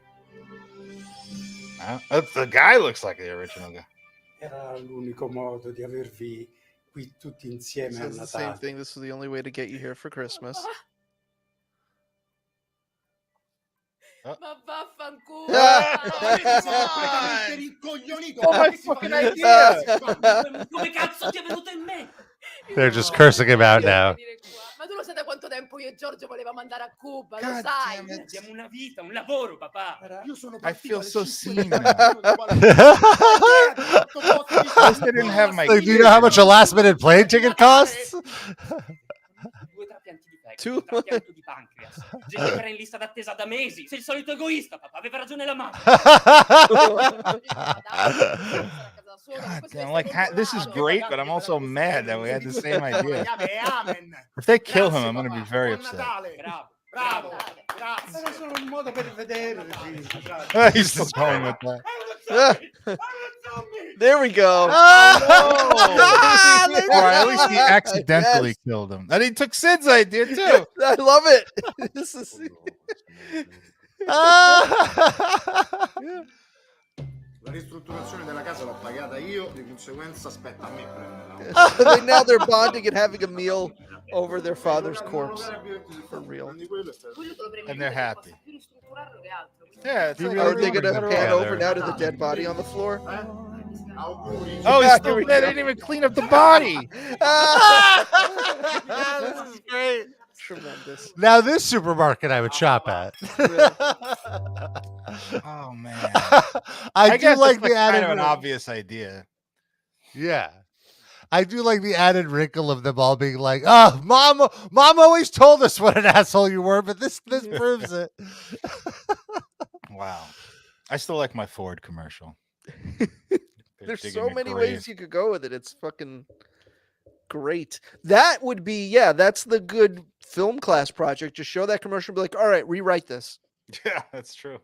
The guy looks like the original guy. Era l'unico modo di avervi qui tutti insieme a Natale. The same thing. This is the only way to get you here for Christmas. Ma vaffanculo! Oh, my fucking idea! Come cazzo ti è venuto in mente? They're just cursing him out now. Ma tu lo sai da quanto tempo cui io e Giorgio volevamo andare a Cuba, God lo sai. Abbiamo una vita, un lavoro, papà. Io sono I feel so seen now. I didn't have my like, do you know how much a last minute plane ticket costs? 2 trapianti di fegato, un trapianto di pancreas. Gente che era in lista d'attesa da mesi. Sei il solito egoista, papà. Aveva ragione la mamma. I'm like, this is great, but I'm also mad that we had the same idea. If they kill him, I'm going to be very upset. Bravo, grazie. Era solo un modo per vedere. He's just going with that. There we go. Or at least he accidentally killed him. And he took Sid's idea too. I love it. This is. La ristrutturazione della casa l'ho pagata io, di conseguenza aspetta a me prenderla. So now they're bonding and having a meal over their father's corpse. For real. And they're happy. Yeah, are they going to pan over now to the dead body on the floor? Oh, he's still dead. They didn't even clean up the body. This is great. Tremendous. Now this supermarket I would shop at. Oh man. I do guess like it's the added kind of an obvious idea. Yeah. I do like the added wrinkle of them all being like, "Oh, mom always told us what an asshole you were, but this proves it." Wow. I still like my Ford commercial. There's so many ways you could go with it. It's fucking great. That would be, yeah, that's the good film class project. Just show that commercial and be like, all right, rewrite this. Yeah, that's true.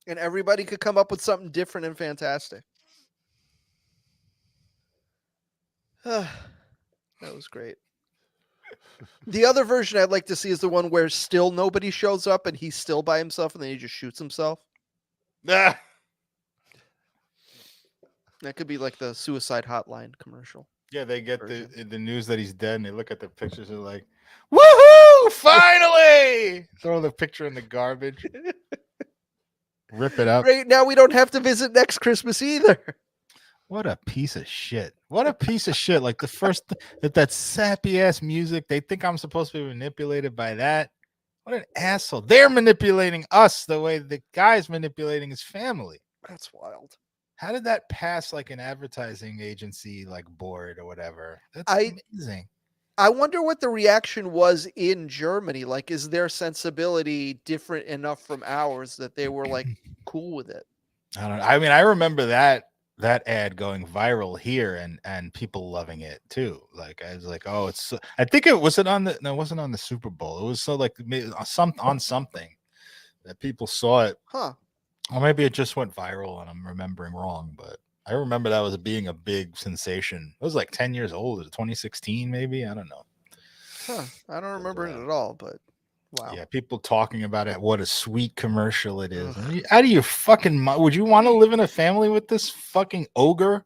And everybody could come up with something different and fantastic. That was great. The other version I'd like to see is the one where still nobody shows up and he's still by himself and then he just shoots himself. Yeah. That could be like the suicide hotline commercial. Yeah, they get the news that he's dead and they look at the pictures and they're like, woohoo! Finally! Throw the picture in the garbage. Rip it up. Great. Now we don't have to visit next Christmas either. What a piece of shit. What a piece of shit. Like the first, that sappy ass music. They think I'm supposed to be manipulated by that. What an asshole. They're manipulating us the way the guy's manipulating his family. That's wild. How did that pass like an advertising agency like board or whatever? That's amazing. I wonder what the reaction was in Germany. Like, is their sensibility different enough from ours that they were like cool with it? I don't know. I mean, I remember that ad going viral here and people loving it too. Like I was like, oh, it's so, I think it wasn't on the Super Bowl. It was so like on something that people saw it. Huh. Or maybe it just went viral and I'm remembering wrong, but I remember that was being a big sensation. It was like 10 years old. Was it 2016 maybe? I don't know. Huh. I don't remember it at all, but wow. Yeah, people talking about it. What a sweet commercial it is. How do you fucking would you want to live in a family with this fucking ogre?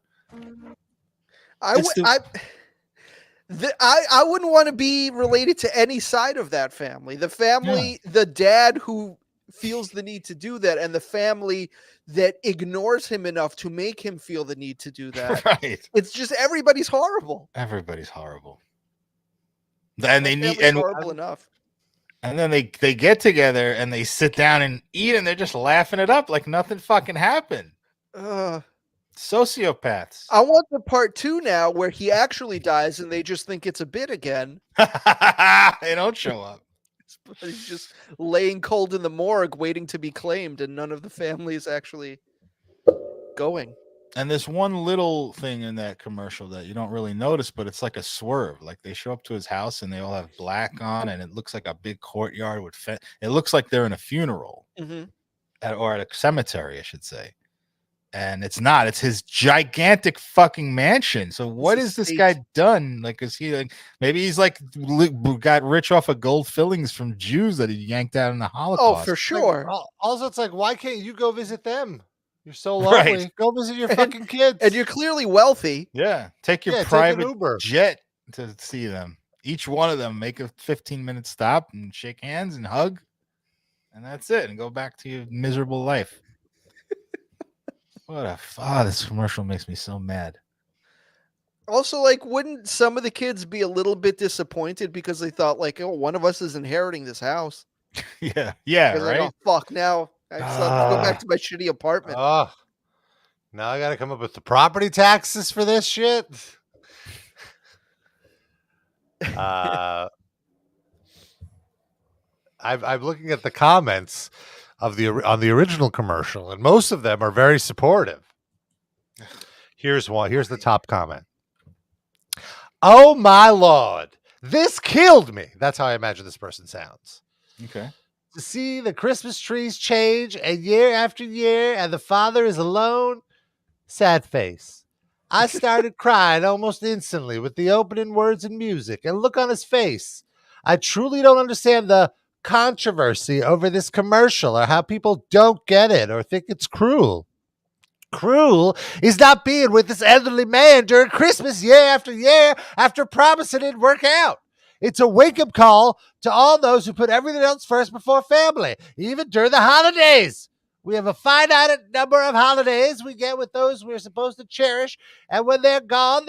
I wouldn't want to be related to any side of that family. The family, the dad who feels the need to do that, and the family that ignores him enough to make him feel the need to do that. Right. It's just everybody's horrible. Everybody's horrible. And they need horrible enough. And then they get together and they sit down and eat and they're just laughing it up like nothing fucking happened. Sociopaths. I want the part 2 now where he actually dies and they just think it's a bit again. They don't show up. He's just laying cold in the morgue waiting to be claimed and none of the family is actually going. And there's one little thing in that commercial that you don't really notice, but it's like a swerve. Like they show up to his house and they all have black on and it looks like a big courtyard with it looks like they're in a funeral or at a cemetery, I should say. And it's not. It's his gigantic fucking mansion. So what has this guy done? Like, is he like maybe he's like got rich off of gold fillings from Jews that he yanked out in the Holocaust? Oh, for sure. Like, also, it's like, why can't you go visit them? You're so lonely. Right. Go visit your fucking kids. And you're clearly wealthy. Yeah. Take your private jet to see them. Each one of them make a 15-minute stop and shake hands and hug. And that's it. And go back to your miserable life. What a this commercial makes me so mad. Also, like, wouldn't some of the kids be a little bit disappointed because they thought, like, oh, one of us is inheriting this house? Yeah, They're right. like, oh fuck, now I still have to go back to my shitty apartment. Oh, now I got to come up with the property taxes for this shit. I'm looking at the comments on the original commercial, and most of them are very supportive. Here's one. Here's the top comment. Oh my Lord, this killed me. That's how I imagine this person sounds. Okay. To see the Christmas trees change and year after year, and the father is alone. Sad face. I started crying almost instantly with the opening words and music and look on his face. I truly don't understand the controversy over this commercial or how people don't get it or think it's cruel. Cruel is not being with this elderly man during Christmas year after promising it'd work out. It's a wake-up call to all those who put everything else first before family, even during the holidays. We have a finite number of holidays we get with those we're supposed to cherish, and when they're gone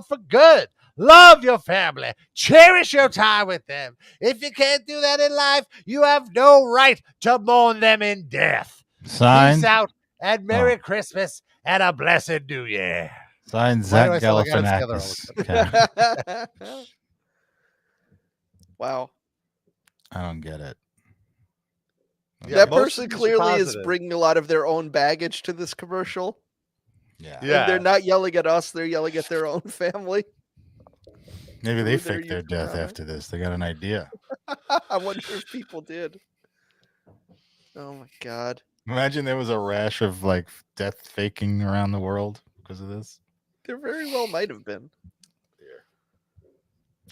for good. Love your family. Cherish your time with them. If you can't do that in life, you have no right to mourn them in death. Signed. Peace out, and Merry Christmas, and a blessed New Year. Signed, Zach Galifianakis. Okay. Wow. I don't get it. Yeah, that person clearly is bringing a lot of their own baggage to this commercial. Yeah. And they're not yelling at us, they're yelling at their own family. Maybe they faked their death after this. They got an idea. I wonder if people did. Oh my God. Imagine there was a rash of like death faking around the world because of this. There very well might have been.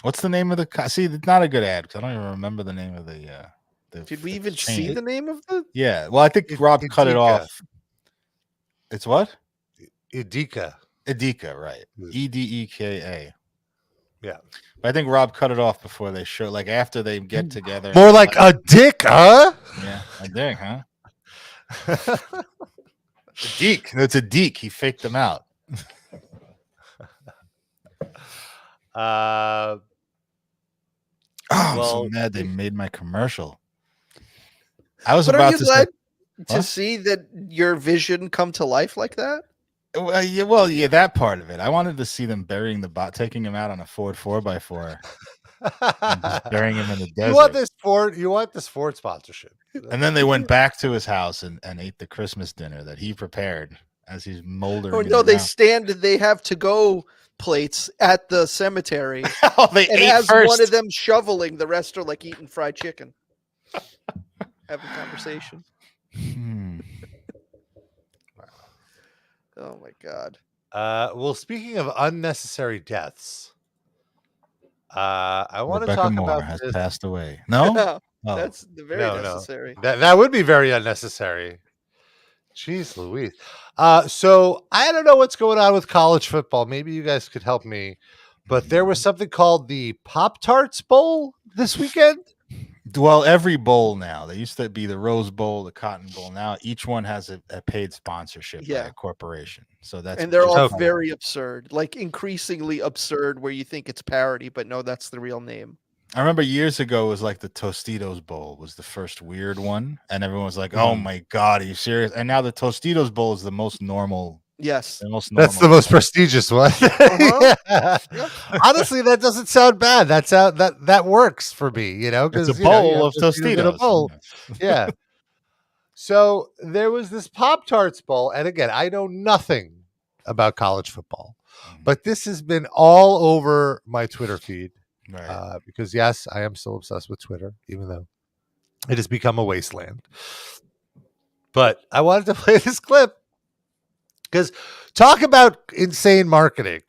What's the name of the see? It's not a good ad because I don't even remember the name of the Did we even see the name of the? Yeah. Well, I think Rob cut it off. It's what? Edeka. Edeka, right? Edeka. Yeah. But I think Rob cut it off before they show, like after they get together. More like a dick, huh? Yeah, a dick, huh? A deek. No, it's a deek. He faked them out. I'm so mad they made my commercial. I was about to glad to see that your vision come to life like that? Yeah, that part of it. I wanted to see them burying the bot, taking him out on a Ford 4x4, and just burying him in the desert. You want this Ford sponsorship. And then they went back to his house and ate the Christmas dinner that he prepared as he's moldering. Oh no, they have to go plates at the cemetery. One of them shoveling, the rest are like eating fried chicken. Having conversation. Oh my God. Well, speaking of unnecessary deaths, I want to talk about has passed away. No, that's very necessary. No. That would be very unnecessary. Jeez Louise. So I don't know what's going on with college football. Maybe you guys could help me. But there was something called the Pop Tarts Bowl this weekend. Well, every bowl now. They used to be the Rose Bowl, the Cotton Bowl. Now each one has a paid sponsorship by a corporation. So and they're all very absurd, like increasingly absurd, where you think it's parody, but no, that's the real name. I remember years ago it was like the Tostitos Bowl was the first weird one, and everyone was like, "Oh my God, are you serious?" And now the Tostitos Bowl is the most normal. Yes, that's the most prestigious one. Yeah. Honestly, that doesn't sound bad. That works for me, because it's a bowl of Tostitos. A bowl. Yeah. So there was this Pop Tarts Bowl, and again, I know nothing about college football, but this has been all over my Twitter feed. Right. Because yes, I am still obsessed with Twitter, even though it has become a wasteland. But I wanted to play this clip because talk about insane marketing.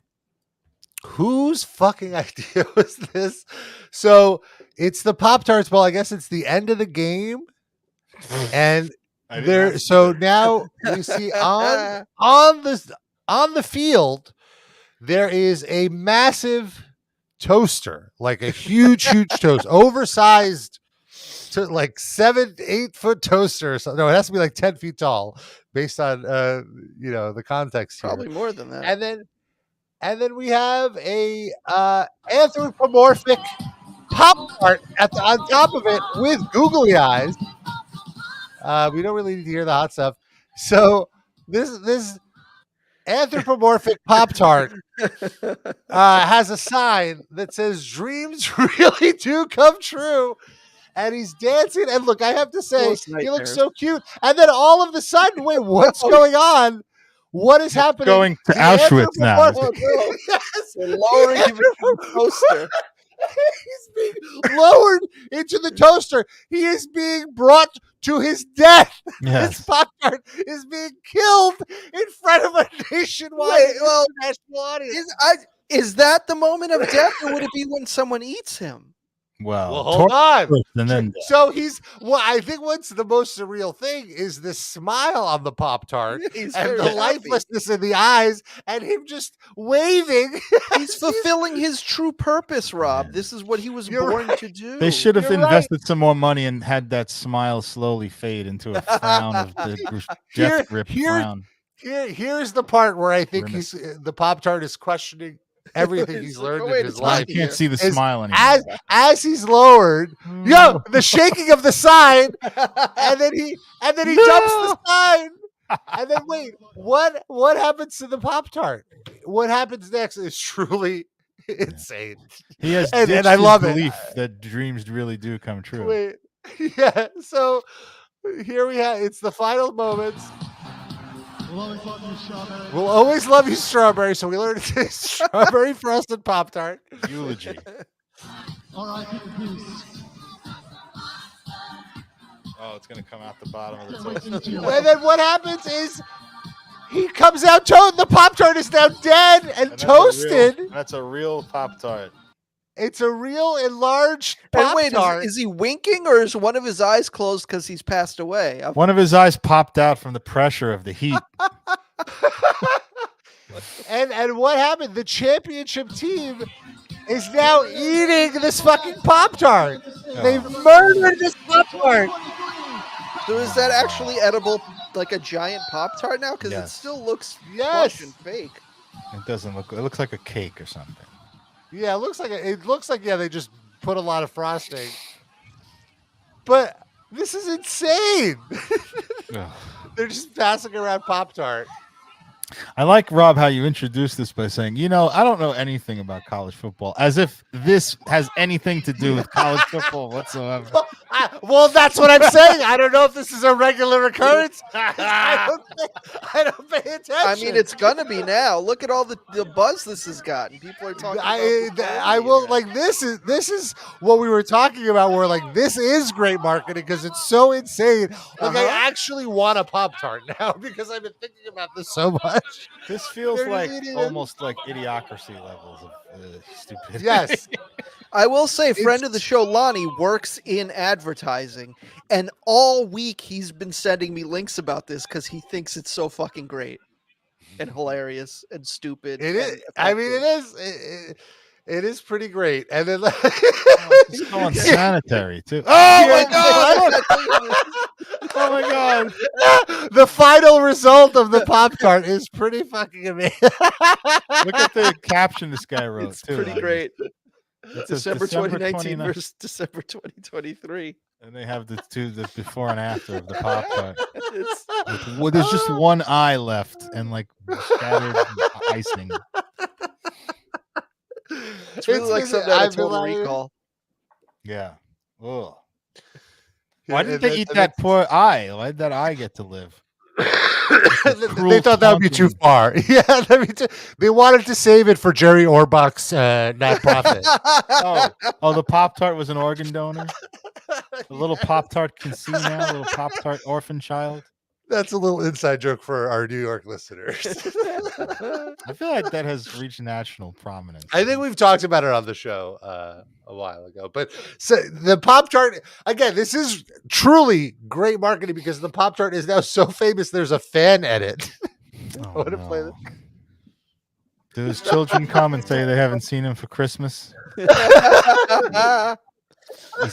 Whose fucking idea was this? So it's the Pop Tarts Bowl. I guess it's the end of the game, and there. So now we see on the field there is a massive toaster, like a huge toast, oversized to like 7-8 foot toaster or something. No, it has to be like 10 feet tall based on the context here. Probably more than that. And then And then we have a anthropomorphic Pop Tart on top of it with googly eyes. We don't really need to hear the hot stuff. So this anthropomorphic Pop Tart has a sign that says "Dreams really do come true," and he's dancing. And look, I have to say, he looks so cute. And then all of a sudden, wait, what's going on? What is happening? Going to Auschwitz now. Yes. They're lowering him into the toaster. He's being lowered into the toaster. He is being brought to his death. Yes. His Pop-Tart is being killed in front of a nationwide international audience. Is that the moment of death, or would it be when someone eats him? Well, hold on. And then So I think what's the most surreal thing is the smile on the Pop-Tart and the lifelessness in the eyes and him just waving. He's fulfilling his true purpose, Rob. This is what he was born to do. They should have invested some more money and had that smile slowly fade into a frown of the death grip frown. Here's the part where I think the Pop-Tart is questioning everything he's learned in his life. I can't see the smile anymore. As he's lowered, the shaking of the sign, and then he jumps the sign, and then wait, what happens to the Pop-Tart? What happens next is truly insane. He has and I love belief that dreams really do come true. Wait, yeah. So here we have it's the final moments. We'll always love you, strawberry. So we learned to say strawberry frosted Pop-Tart. Eulogy. Oh, it's going to come out the bottom of the toast. And then what happens is he comes out the Pop-Tart is now dead and toasted. That's a real Pop-Tart. It's a real enlarged Pop-Tart. Wait, is he winking, or is one of his eyes closed because he's passed away? One of his eyes popped out from the pressure of the heat. And what happened? The championship team is now eating this fucking Pop-Tart. They've murdered this Pop-Tart. So is that actually edible, like a giant Pop-Tart now? Because it still looks flush and fake. It doesn't look. It looks like a cake or something. Yeah, it looks like they just put a lot of frosting. But this is insane. They're just passing around Pop-Tart. I like, Rob, how you introduced this by saying, I don't know anything about college football, as if this has anything to do with college football whatsoever. Well, that's what I'm saying. I don't know if this is a regular occurrence. I don't pay attention. I mean, it's gonna be now. Look at all the buzz this has gotten. People are talking. I will like this is what we were talking about. Where like this is great marketing because it's so insane. Like I actually want a Pop-Tart now because I've been thinking about this so much. This feels like almost like idiocracy levels of stupidity. Yes. I will say, friend of the show, Lonnie, works in advertising, and all week he's been sending me links about this because he thinks it's so fucking great and hilarious and stupid. It is. I mean, it is. It is pretty great. And then it's so unsanitary too. Oh my god! Oh my god! The final result of the Pop-Tart is pretty fucking amazing. Look at the caption this guy wrote. It's too. pretty great. It's December 2019 versus December 2023. And they have the before and after of the Pop-Tart. There's just one eye left and like scattered icing. It's really like something out of Total Recall. Yeah. Ugh. Why didn't they eat that poor eye? Why did that eye get to live? They thought that would be too far. Yeah, they wanted to save it for Jerry Orbach's nonprofit. Oh, the Pop-Tart was an organ donor? A little Pop-Tart can see now? A little Pop-Tart orphan child? That's a little inside joke for our New York listeners. I feel like that has reached national prominence. I think we've talked about it on the show a while ago. But so the Pop-Tart, again, this is truly great marketing because the Pop-Tart is now so famous there's a fan edit. I want to play this. Do his children come and say they haven't seen him for Christmas? He's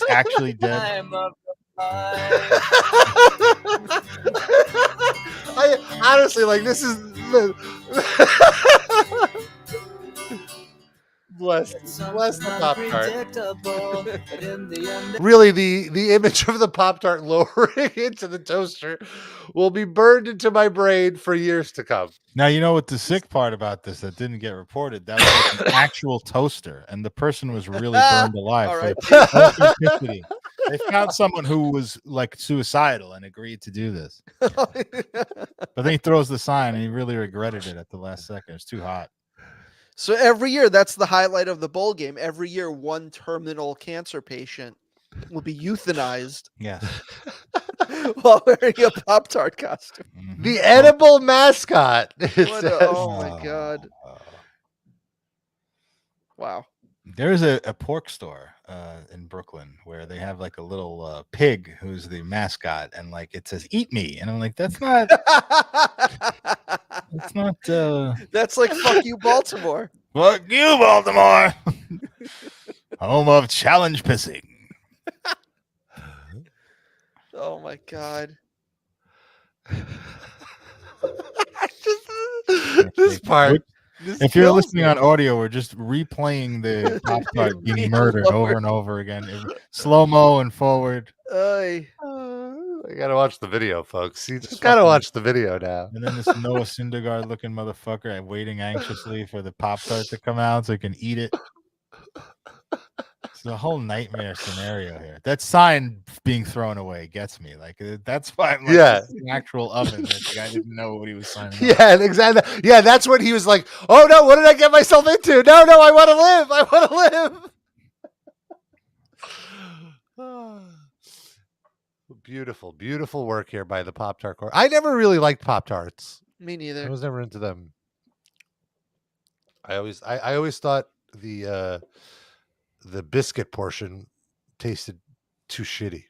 actually dead. I honestly like this is Bless the Pop-Tart. Really, the image of the Pop-Tart lowering into the toaster will be burned into my brain for years to come. Now, you know what the sick part about this that didn't get reported? That was like an actual toaster, and the person was really burned alive. All right. They found someone who was like suicidal and agreed to do this. But then he throws the sign, and he really regretted it at the last second. It's too hot. So every year, that's the highlight of the bowl game. Every year, one terminal cancer patient will be euthanized. Yes. While wearing a Pop-Tart costume. Mm-hmm. The edible mascot. Oh my God. Wow. There's a pork store in Brooklyn where they have like a little pig who's the mascot, and like it says "Eat me," and I'm like, that's not. That's not. That's like fuck you, Baltimore. Fuck you, Baltimore. Home of challenge pissing. Oh my God. This part. If you're listening on audio, we're just replaying the Pop-Tart being murdered over and over again. Slow-mo and forward. I gotta watch the video, folks. You just gotta watch the video now. And then this Noah Syndergaard looking motherfucker waiting anxiously for the Pop-Tart to come out so he can eat it. It's a whole nightmare scenario here. That sign being thrown away gets me. Like that's why I'm like, it's an actual oven. Like, the guy didn't know what he was signing. Yeah, exactly. Yeah, that's when he was like, "Oh no, what did I get myself into? No, I want to live. I want to live." Beautiful, beautiful work here by the Pop-Tart Corps. I never really liked Pop-Tarts. Me neither. I was never into them. I always thought the biscuit portion tasted too shitty.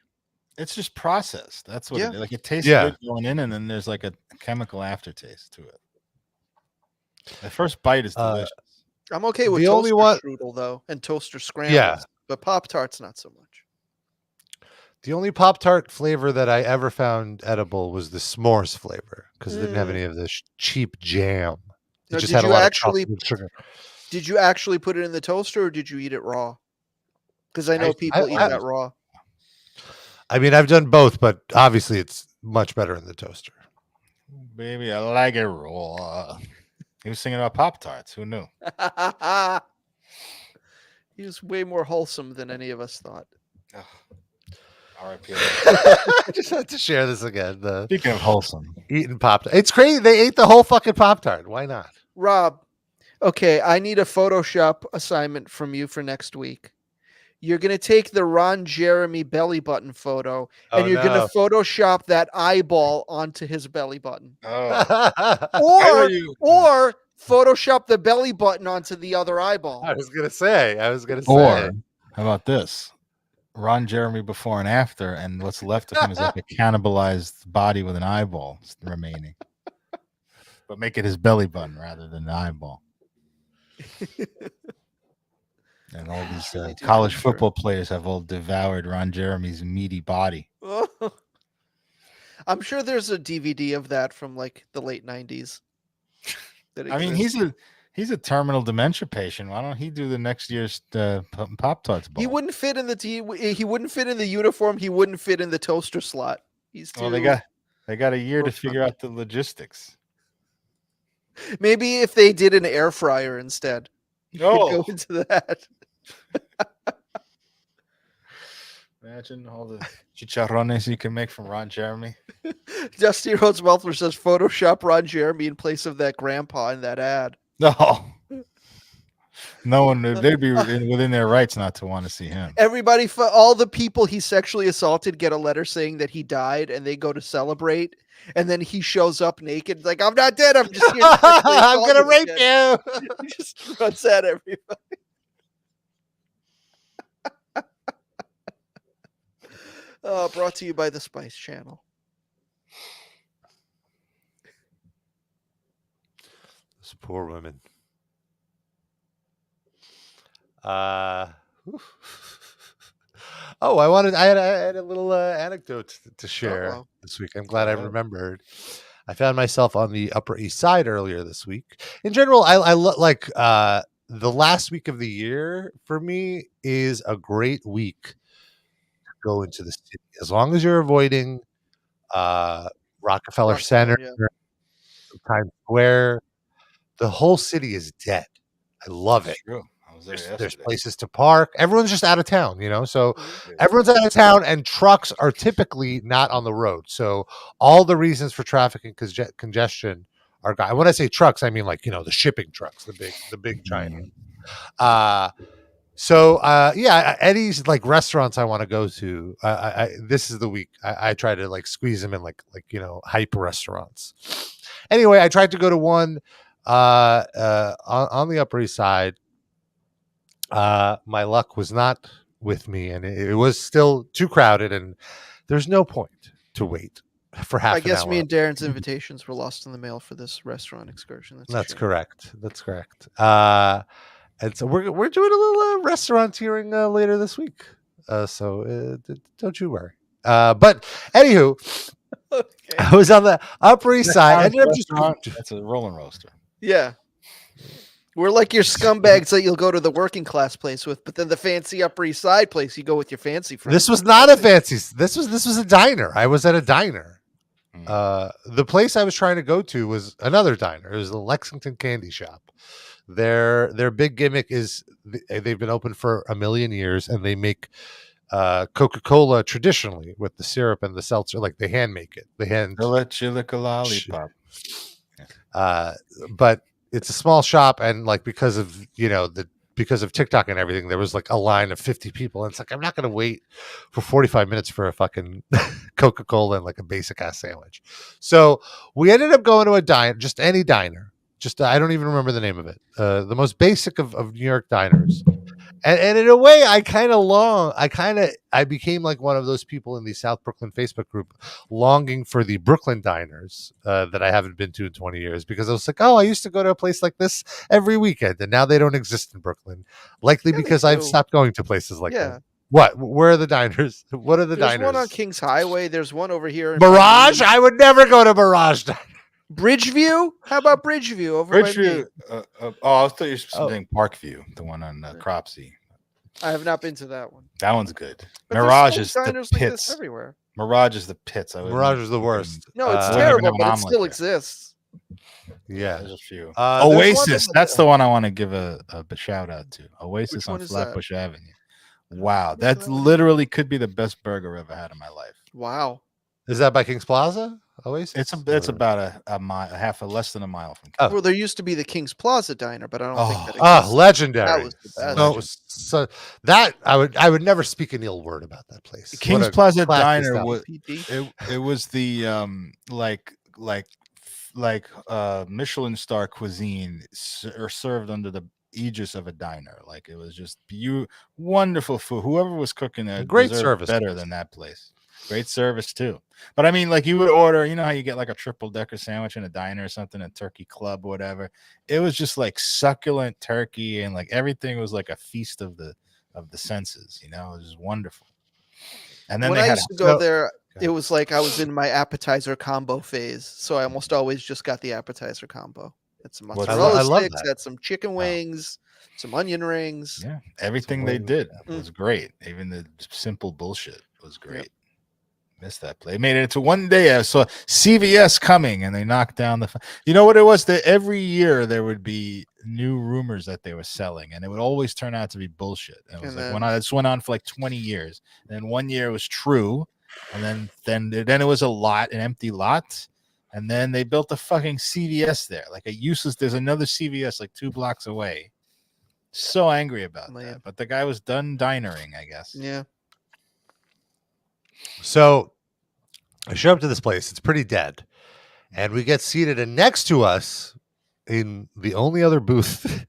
It's just processed. That's what it tastes good going in, and then there's like a chemical aftertaste to it. The first bite is delicious. I'm okay with toaster strudel though, and toaster scrambles. But Pop-Tarts not so much. The only Pop-Tart flavor that I ever found edible was the s'mores flavor because it didn't have any of this cheap jam. It just had a lot of chocolate and sugar. Did you actually put it in the toaster, or did you eat it raw? Because I know people eat that raw. I mean, I've done both, but obviously it's much better in the toaster. Baby, I like it raw. He was singing about Pop-Tarts. Who knew? He was way more wholesome than any of us thought. R.I.P. I just had to share this again. Speaking of wholesome, eating Pop-Tart. It's crazy. They ate the whole fucking Pop-Tart. Why not? Rob, okay, I need a Photoshop assignment from you for next week. You're going to take the Ron Jeremy belly button photo, and you're going to Photoshop that eyeball onto his belly button. Or Photoshop the belly button onto the other eyeball. I was going to say. Or, how about this? Ron Jeremy before and after, and what's left of him is like a cannibalized body with an eyeball remaining. But make it his belly button rather than an eyeball. And all these college football players have all devoured Ron Jeremy's meaty body. I'm sure there's a DVD of that from like the late 90s. I mean, he's a terminal dementia patient. Why don't he do the next year's Pop-Tarts bowl? He wouldn't fit in he wouldn't fit in the uniform. He wouldn't fit in the toaster slot. He's too. Well, they got a year to figure out the logistics. Maybe if they did an air fryer instead, you could go into that. Imagine all the chicharrones you can make from Ron Jeremy. Dusty Rhodes Welfare says Photoshop Ron Jeremy in place of that grandpa in that ad. No. No one, they'd be within their rights not to want to see him. Everybody, all the people he sexually assaulted get a letter saying that he died, and they go to celebrate. And then he shows up naked, like, I'm not dead. I'm just here. I'm going to rape you. He just runs at everybody. Brought to you by the Spice Channel. Those poor women. I had a little anecdote to share this week. I'm glad I remembered. I found myself on the Upper East Side earlier this week. In general, I like the last week of the year for me is a great week to go into the city, as long as you're avoiding Rockefeller Center, Times Square. The whole city is dead. I love it. True. I was there There's yesterday. places to park. Everyone's just out of town, so everyone's out of town, and trucks are typically not on the road. So all the reasons for traffic and congestion are gone. When I say trucks, I mean like the shipping trucks, the big giant ones. Eddie's like restaurants I want to go to. This is the week I try to like squeeze them in like hype restaurants. Anyway, I tried to go to one on the Upper East Side. My luck was not with me, and it was still too crowded, and there's no point to wait for half an hour. I guess me and Darren's invitations were lost in the mail for this restaurant excursion. That's correct. And so we're doing a little restauranteering later this week. So don't you worry. But anywho, I was on the Upper East Side. Ended up That's a Rolling Roaster. Yeah. We're like your scumbags that you'll go to the working class place with, but then the fancy Upper East Side place, you go with your fancy friends. This was not a fancy. This was a diner. I was at a diner. The place I was trying to go to was another diner. It was the Lexington Candy Shop. Their big gimmick is they've been open for 1 million years, and they make Coca-Cola traditionally with the syrup and the seltzer. Like they hand make it. They'll let you lick a lollipop. But it's a small shop, and like because of TikTok and everything, there was like a line of 50 people, and it's like I'm not going to wait for 45 minutes for a fucking Coca-Cola and like a basic ass sandwich. So we ended up going to a diner, just any diner. I don't even remember the name of it. The most basic of New York diners. And in a way, I became like one of those people in the South Brooklyn Facebook group longing for the Brooklyn diners that I haven't been to in 20 years, because I was like, oh, I used to go to a place like this every weekend, and now they don't exist in Brooklyn. Likely because I've stopped going to places like that. What? Where are the diners? What are the diners? There's one on Kings Highway. There's one over here. Mirage? I would never go to Mirage Diner. Bridgeview? How about Bridgeview over Bridgeview? I thought you were saying Parkview, the one on Cropsey. I have not been to that one. That one's good. But Mirage is the diners like pits. this everywhere. Mirage is the pits. Mirage is the worst. No, it's terrible, but it still exists. Yeah, there's a few. Oasis. That's the one I want to give a shout out to. Oasis on Flatbush Avenue. Wow, that literally could be the best burger I've ever had in my life. Wow. Is that by Kings Plaza? Oasis? It's about a mile, less than a mile from. Well, there used to be the Kings Plaza Diner, but I don't think that exists. Legendary. That was the best. No, so that I would never speak an ill word about that place. Kings Plaza Diner was it was the Michelin star cuisine served under the aegis of a diner. Like it was just wonderful food. Whoever was cooking there, great service, better than that place. Great service too. But I mean, like you would order, you know how you get like a triple decker sandwich in a diner or something, a turkey club, whatever. It was just like succulent turkey, and like everything was like a feast of the senses. It was just wonderful. And then when I used to go there, it was like I was in my appetizer combo phase, so I almost always just got the appetizer combo. Had some mozzarella sticks, had some chicken wings, some onion rings. Yeah, everything they did was great. Even the simple bullshit was great. Yep. Missed that play. Made it into one day. I saw CVS coming, and they knocked down the. You know what it was? That every year there would be new rumors that they were selling, and it would always turn out to be bullshit. And it was like this went on for like 20 years. And then one year it was true, and then it was an empty lot, and then they built a fucking CVS there, like a useless. There's another CVS like 2 blocks away. So angry about that, but the guy was done dinering, I guess. Yeah. So I show up to this place. It's pretty dead. And we get seated, and next to us in the only other booth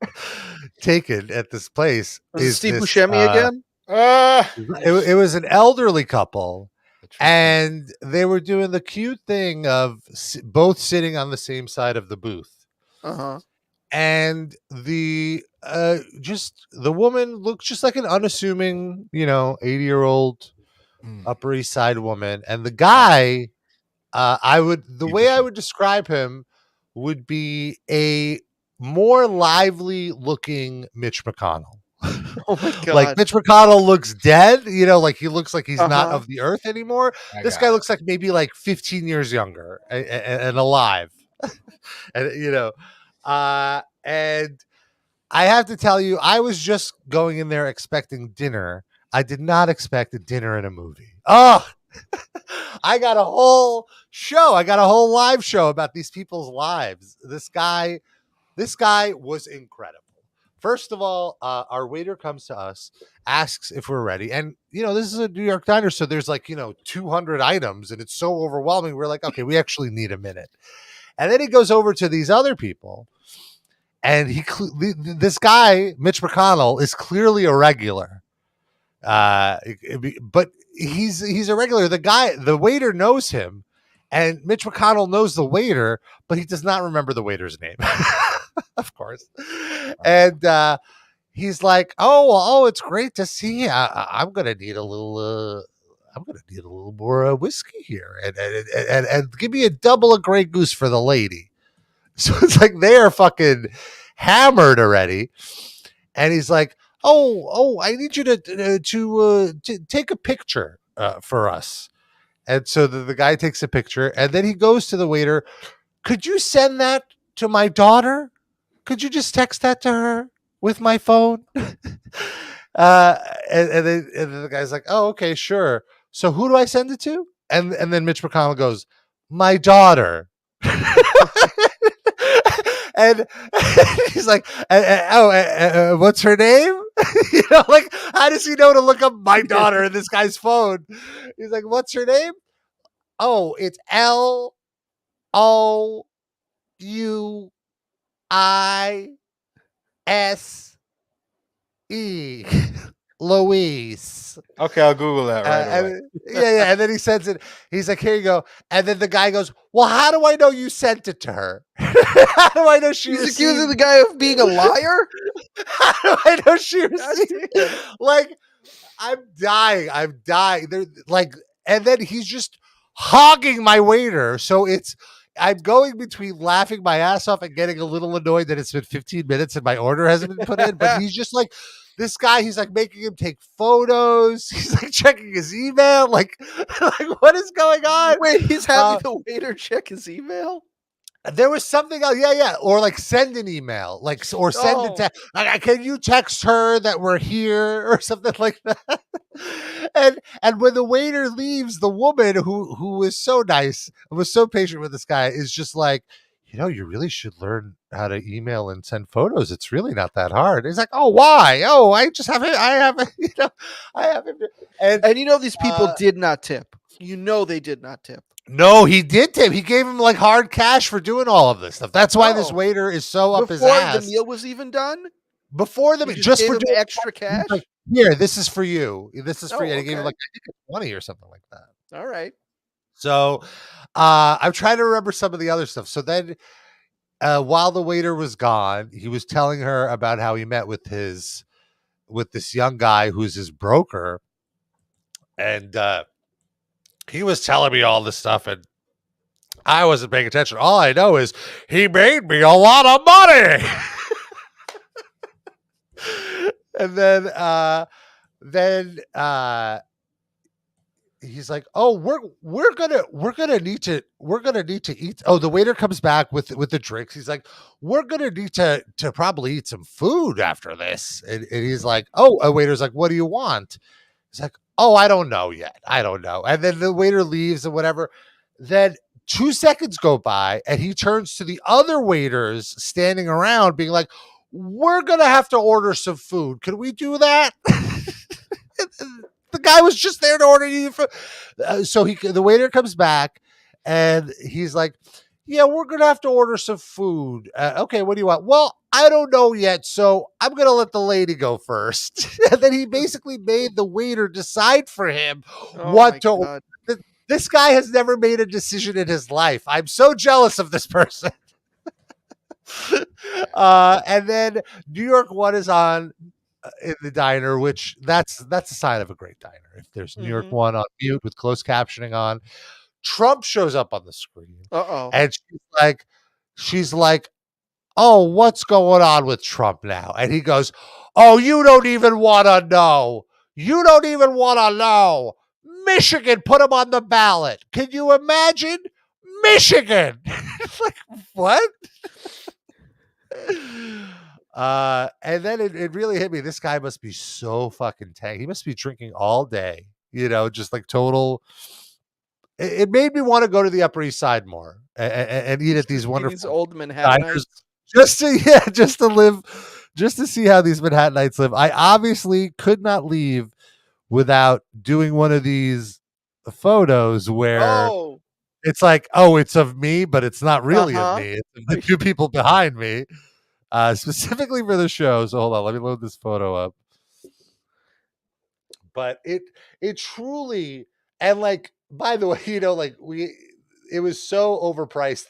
taken at this place is Steve Buscemi again. It was an elderly couple, and they were doing the cute thing of both sitting on the same side of the booth. And the woman looked just like an unassuming, 80-year-old Upper East Side woman, and the guy, the way I would describe him would be a more lively looking Mitch McConnell. Oh my God. Like Mitch McConnell looks dead, like he looks like he's not of the earth anymore. This guy looks like maybe like 15 years younger and alive. And and I have to tell you, I was just going in there expecting dinner. I did not expect a dinner in a movie. Oh, I got a whole show. I got a whole live show about these people's lives. This guy was incredible. First of all, our waiter comes to us, asks if we're ready. And, this is a New York diner, so there's 200 items, and it's so overwhelming. We're like, okay, we actually need a minute. And then he goes over to these other people, and this guy, Mitch McConnell, is clearly a regular. But he's a regular. The waiter knows him, and Mitch McConnell knows the waiter, but he does not remember the waiter's name. Of course. And he's like, oh, it's great to see you. I'm gonna need a little more whiskey here, and give me a double of Grey Goose for the lady. So it's like they are fucking hammered already, and he's like, oh, I need you to take a picture for us. And so the guy takes a picture, and then he goes to the waiter. Could you send that to my daughter? Could you just text that to her with my phone? And then the guy's like, oh, okay, sure. So who do I send it to? And then Mitch McConnell goes, my daughter. And he's like, what's her name? How does he know to look up my daughter in this guy's phone? He's like, what's her name? Oh, it's Louise. Louise. Okay, I'll Google that right away. Yeah. And then he sends it. He's like, here you go. And then the guy goes, well, how do I know you sent it to her? How do I know she He's accusing the guy of being a liar? How do I know she received it? Like, I'm dying. They're like, and then he's just hogging my waiter. So I'm going between laughing my ass off and getting a little annoyed that it's been 15 minutes and my order hasn't been put in. But he's just like, this guy, he's like making him take photos. He's like checking his email. Like what is going on? Wait, he's having the waiter check his email? There was something else. Yeah. Or like send an email, or send a text. Can you text her that we're here or something like that? And when the waiter leaves, the woman who was so nice and was so patient with this guy is just like, you really should learn how to email and send photos. It's really not that hard. He's like, oh, why? Oh, I just have it. I have it. I have it. And these people did not tip. They did not tip. No, he did tip. He gave him like hard cash for doing all of this stuff. That's why this waiter is so up his ass. Before the meal was even done? Before the meal, just for doing extra cash? like, here, this is for you. This is for you. And he gave him like, I think it's 20 or something like that. All right. So I'm trying to remember some of the other stuff. So then while the waiter was gone, he was telling her about how he met with this young guy who's his broker. And he was telling me all this stuff, and I wasn't paying attention. All I know is he made me a lot of money. And then he's like, "Oh, we're gonna need to eat." Oh, the waiter comes back with the drinks. He's like, "We're gonna need to probably eat some food after this." And he's like, "Oh," a waiter's like, "What do you want?" He's like, "Oh, I don't know yet. I don't know." And then the waiter leaves and whatever. Then 2 seconds go by, and he turns to the other waiters standing around, being like, "We're gonna have to order some food. Can we do that?" The guy was just there to order you food. So the waiter comes back, and he's like, "Yeah, we're gonna have to order some food. Okay, what do you want?" "Well, I don't know yet, so I'm gonna let the lady go first." And then he basically made the waiter decide for him what to order. This guy has never made a decision in his life. I'm so jealous of this person. And then New York 1 is on in the diner, which that's a sign of a great diner. If there's New York 1 on mute with closed captioning on, Trump shows up on the screen. Uh-oh. And she's like, oh, what's going on with Trump now? And he goes, oh, you don't even want to know. You don't even want to know. Michigan put him on the ballot. Can you imagine? Michigan. It's like, what? And then it really hit me. This guy must be so fucking tanked. He must be drinking all day, just like total. It made me want to go to the Upper East Side more and eat at these wonderful old Manhattanites. Just to live, just to see how these Manhattanites live. I obviously could not leave without doing one of these photos where it's like, oh, it's of me, but it's not really of me. It's of the two people behind me, specifically for the show. So hold on, let me load this photo up. But it truly, and like, by the way, it was so overpriced.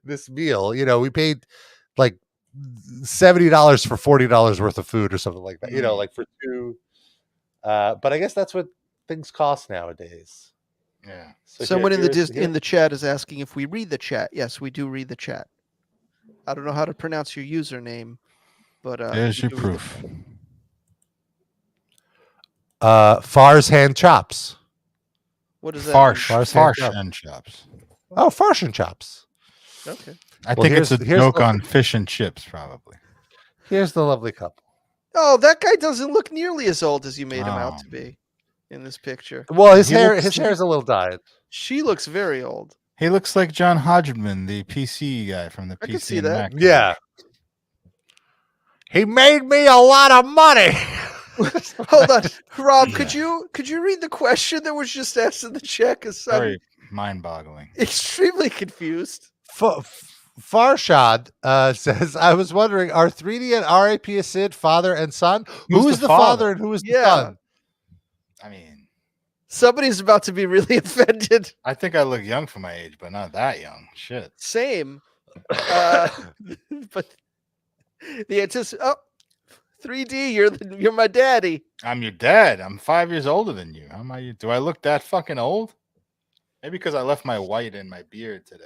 This meal, we paid like $70 for $40 worth of food or something like that. Like for two. But I guess that's what things cost nowadays. Yeah. So someone in the chat is asking if we read the chat. Yes, we do read the chat. I don't know how to pronounce your username, but there's your proof. Far's hand chops. What is that? Farsh and chops. Oh, farsh and chops. Okay. I think it's a joke on fish and chips, probably. Here's the lovely couple. Oh, that guy doesn't look nearly as old as you made him out to be in this picture. Well, his hair is a little dyed. She looks very old. He looks like John Hodgman, the PC guy from the PC. I can see that. Mac. Yeah. He made me a lot of money. Hold on, Rob. Could you read the question that was just asked in the chat? Very mind-boggling. Extremely confused. Farshad says, I was wondering, are 3D and R.A.P. Sid father and son? Who is the father and who is the son? I mean, somebody's about to be really offended. I think I look young for my age, but not that young. Shit. Same. But the answer is, 3D, you're my daddy. I'm your dad. I'm 5 years older than you. How am I? Do I look that fucking old? Maybe because I left my white in my beard today.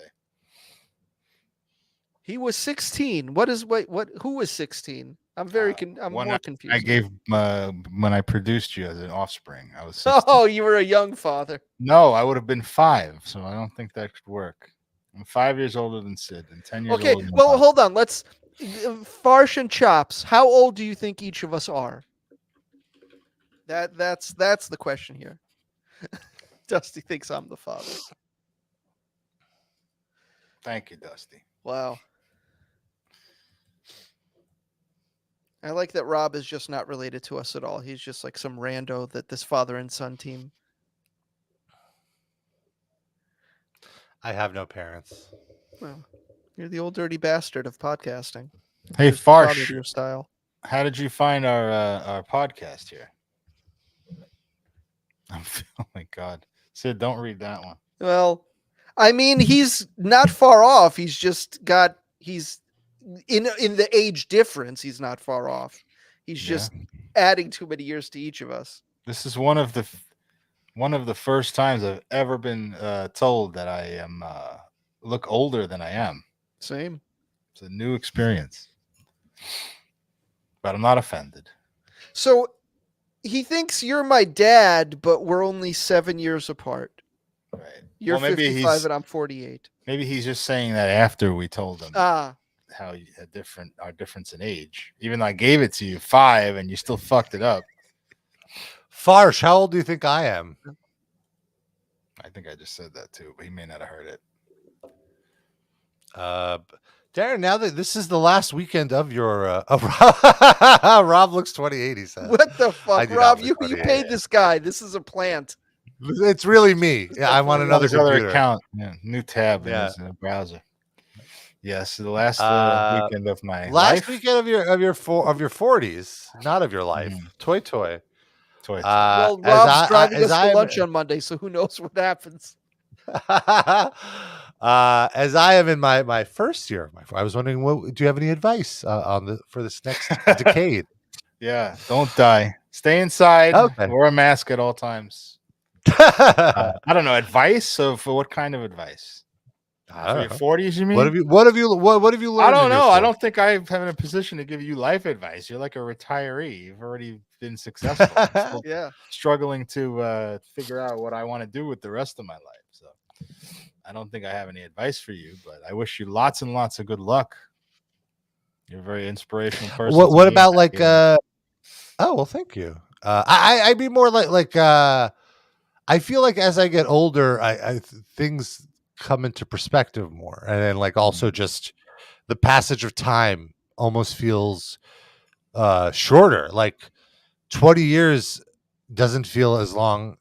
He was 16. Who was 16? I'm more confused. I gave when I produced you as an offspring. I was 16. Oh, you were a young father. No, I would have been 5, so I don't think that could work. I'm 5 years older than Sid and 10 years older than well, hold on. Let's Farsh and Chops. How old do you think each of us are? That's the question here. Dusty thinks I'm the father. Thank you, Dusty. Wow. I like that Rob is just not related to us at all. He's just like some rando that this father and son team. I have no parents. Well, you're the old dirty bastard of podcasting. Hey, Farsh, your style. How did you find our podcast here? Oh my God, Sid, don't read that one. Well, I mean, he's not far off. He's in the age difference. He's not far off. He's just adding too many years to each of us. This is one of the first times I've ever been told that I am look older than I am. Same. It's a new experience, but I'm not offended. So he thinks you're my dad, but we're only 7 years apart. Right. You're 55 and I'm 48. Maybe he's just saying that after we told him how our difference in age. Even though I gave it to you 5 and you still fucked it up. Farsh, how old do you think I am? I think I just said that too, but he may not have heard it. Darren, now that this is the last weekend of your Rob looks 28, he said. What the fuck, Rob? You paid this guy. This is a plant. It's really me. Yeah, I want another computer. Account. Yeah, new tab in his browser. Yes, the last weekend of my life. Weekend of your 40s, not of your life. Toy. Well, Rob's driving us to lunch on Monday, so who knows what happens. As I am in my first year of my, I was wondering, do you have any advice for this next decade? Yeah, don't die. Stay inside. Okay. Wear a mask at all times. I don't know. Advice? So for what kind of advice? I don't know. 40s, you mean? What have you learned? I don't know. I don't think I'm in a position to give you life advice. You're like a retiree. You've already been successful. I'm still struggling to figure out what I want to do with the rest of my life. So I don't think I have any advice for you, but I wish you lots and lots of good luck. You're a very inspirational person. What about like oh well, thank you. I'd be more like I feel like as I get older, things come into perspective more, and then like also just the passage of time almost feels shorter. Like 20 years doesn't feel as long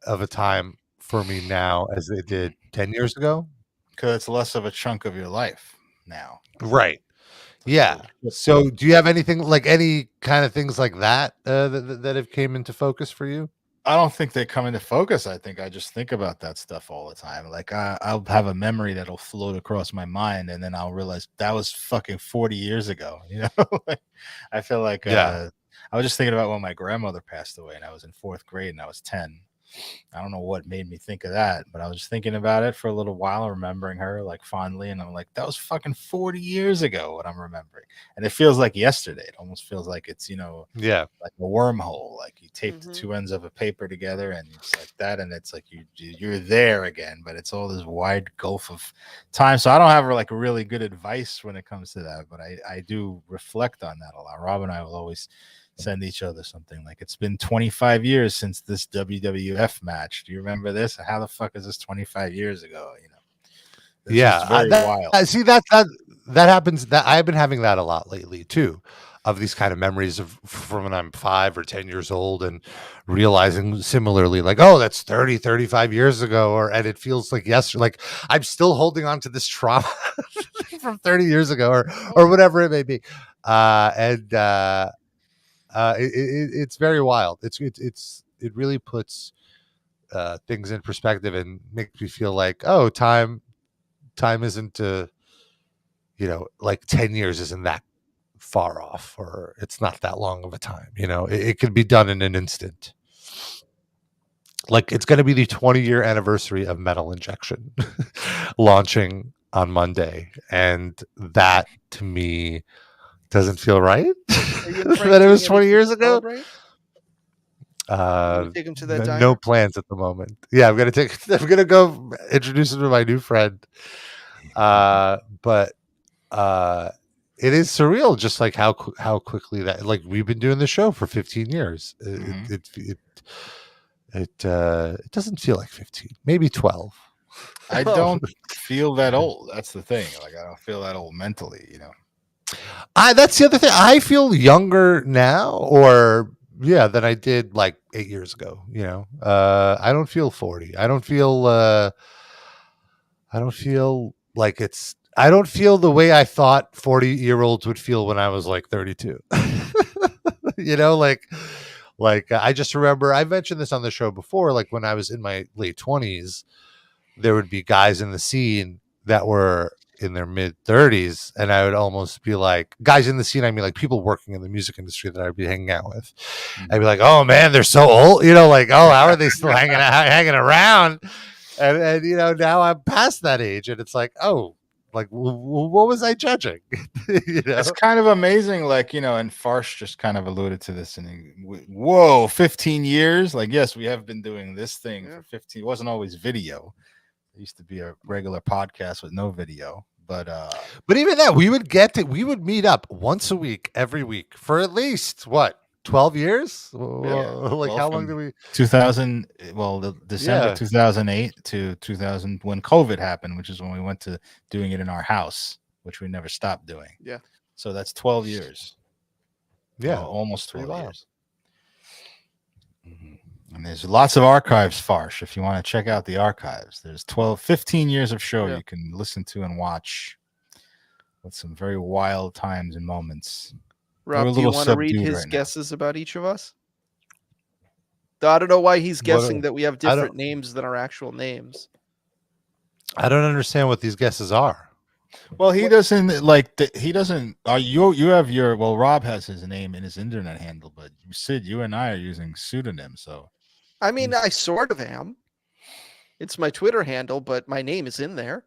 of a time for me now as it did 10 years ago, because it's less of a chunk of your life now, right? Yeah. So do you have anything like any kind of things like that that have came into focus for you? I don't think they come into focus. I think I just think about that stuff all the time. Like I'll have a memory that'll float across my mind, and then I'll realize that was fucking 40 years ago. You know, I feel like I was just thinking about when my grandmother passed away, and I was in 4th grade, and I was 10. I don't know what made me think of that, but I was just thinking about it for a little while, remembering her like fondly, and I'm like, that was fucking 40 years ago what I'm remembering. And it feels like yesterday. It almost feels like it's, like a wormhole. Like you tape the two ends of a paper together and it's like that, and it's like you're there again, but it's all this wide gulf of time. So I don't have like really good advice when it comes to that, but I do reflect on that a lot. Rob and I will always send each other something like, it's been 25 years since this WWF match. Do you remember this? How the fuck is this 25 years ago? It's very wild. See that happens. That I've been having that a lot lately too, of these kind of memories from when I'm 5 or 10 years old, and realizing similarly, like, oh, that's 30, 35 years ago, and it feels like yesterday. Like I'm still holding on to this trauma from 30 years ago, or whatever it may be, it's very wild. It really puts things in perspective and makes me feel like, oh, time isn't like 10 years isn't that far off, or it's not that long of a time. It can be done in an instant. Like it's going to be the 20-year anniversary of Metal Injection launching on Monday, and that to me doesn't feel right that it was 20 years ago. Take him to that diner? No plans at the moment. Yeah, I'm gonna go introduce him to my new friend. But it is surreal, just like how quickly that, like, we've been doing the show for 15 years. It doesn't feel like 15, maybe 12. I don't feel that old. That's the thing. Like I don't feel that old mentally, That's the other thing. I feel younger now, than I did like 8 years ago. I don't feel 40. I don't feel like it's. I don't feel the way I thought 40-year-olds would feel when I was like 32. Like I just remember, I mentioned this on the show before. Like when I was in my late 20s, there would be guys in the scene that were in their mid 30s, and I would almost be like, guys in the scene, I mean like people working in the music industry that I'd be hanging out with. I'd be like, oh man, they're so old, like, oh, how are they still hanging around? And now I'm past that age, and it's like, oh, like what was I judging? It's kind of amazing, like, and Farsh just kind of alluded to this, and whoa, 15 years. Like, yes, we have been doing this thing for 15. It wasn't always video. It used to be a regular podcast with no video, but even that, we would meet up once a week, every week for at least 12 years. Like how long do we? 2000. Well, December 2008 to 2000 when COVID happened, which is when we went to doing it in our house, which we never stopped doing. Yeah. So that's 12 years. Yeah, almost 12 years. Mm-hmm. And there's lots of archives, Farsh. If you want to check out the archives, there's 15 years of show you can listen to and watch with some very wild times and moments. Rob, do you want to read his guesses about each of us? I don't know why he's guessing that we have different names than our actual names. I don't understand what these guesses are. Well, he doesn't like. He doesn't. You have your. Well, Rob has his name in his internet handle, but Sid, you and I are using pseudonyms. So, I mean, I sort of am. It's my Twitter handle, but my name is in there.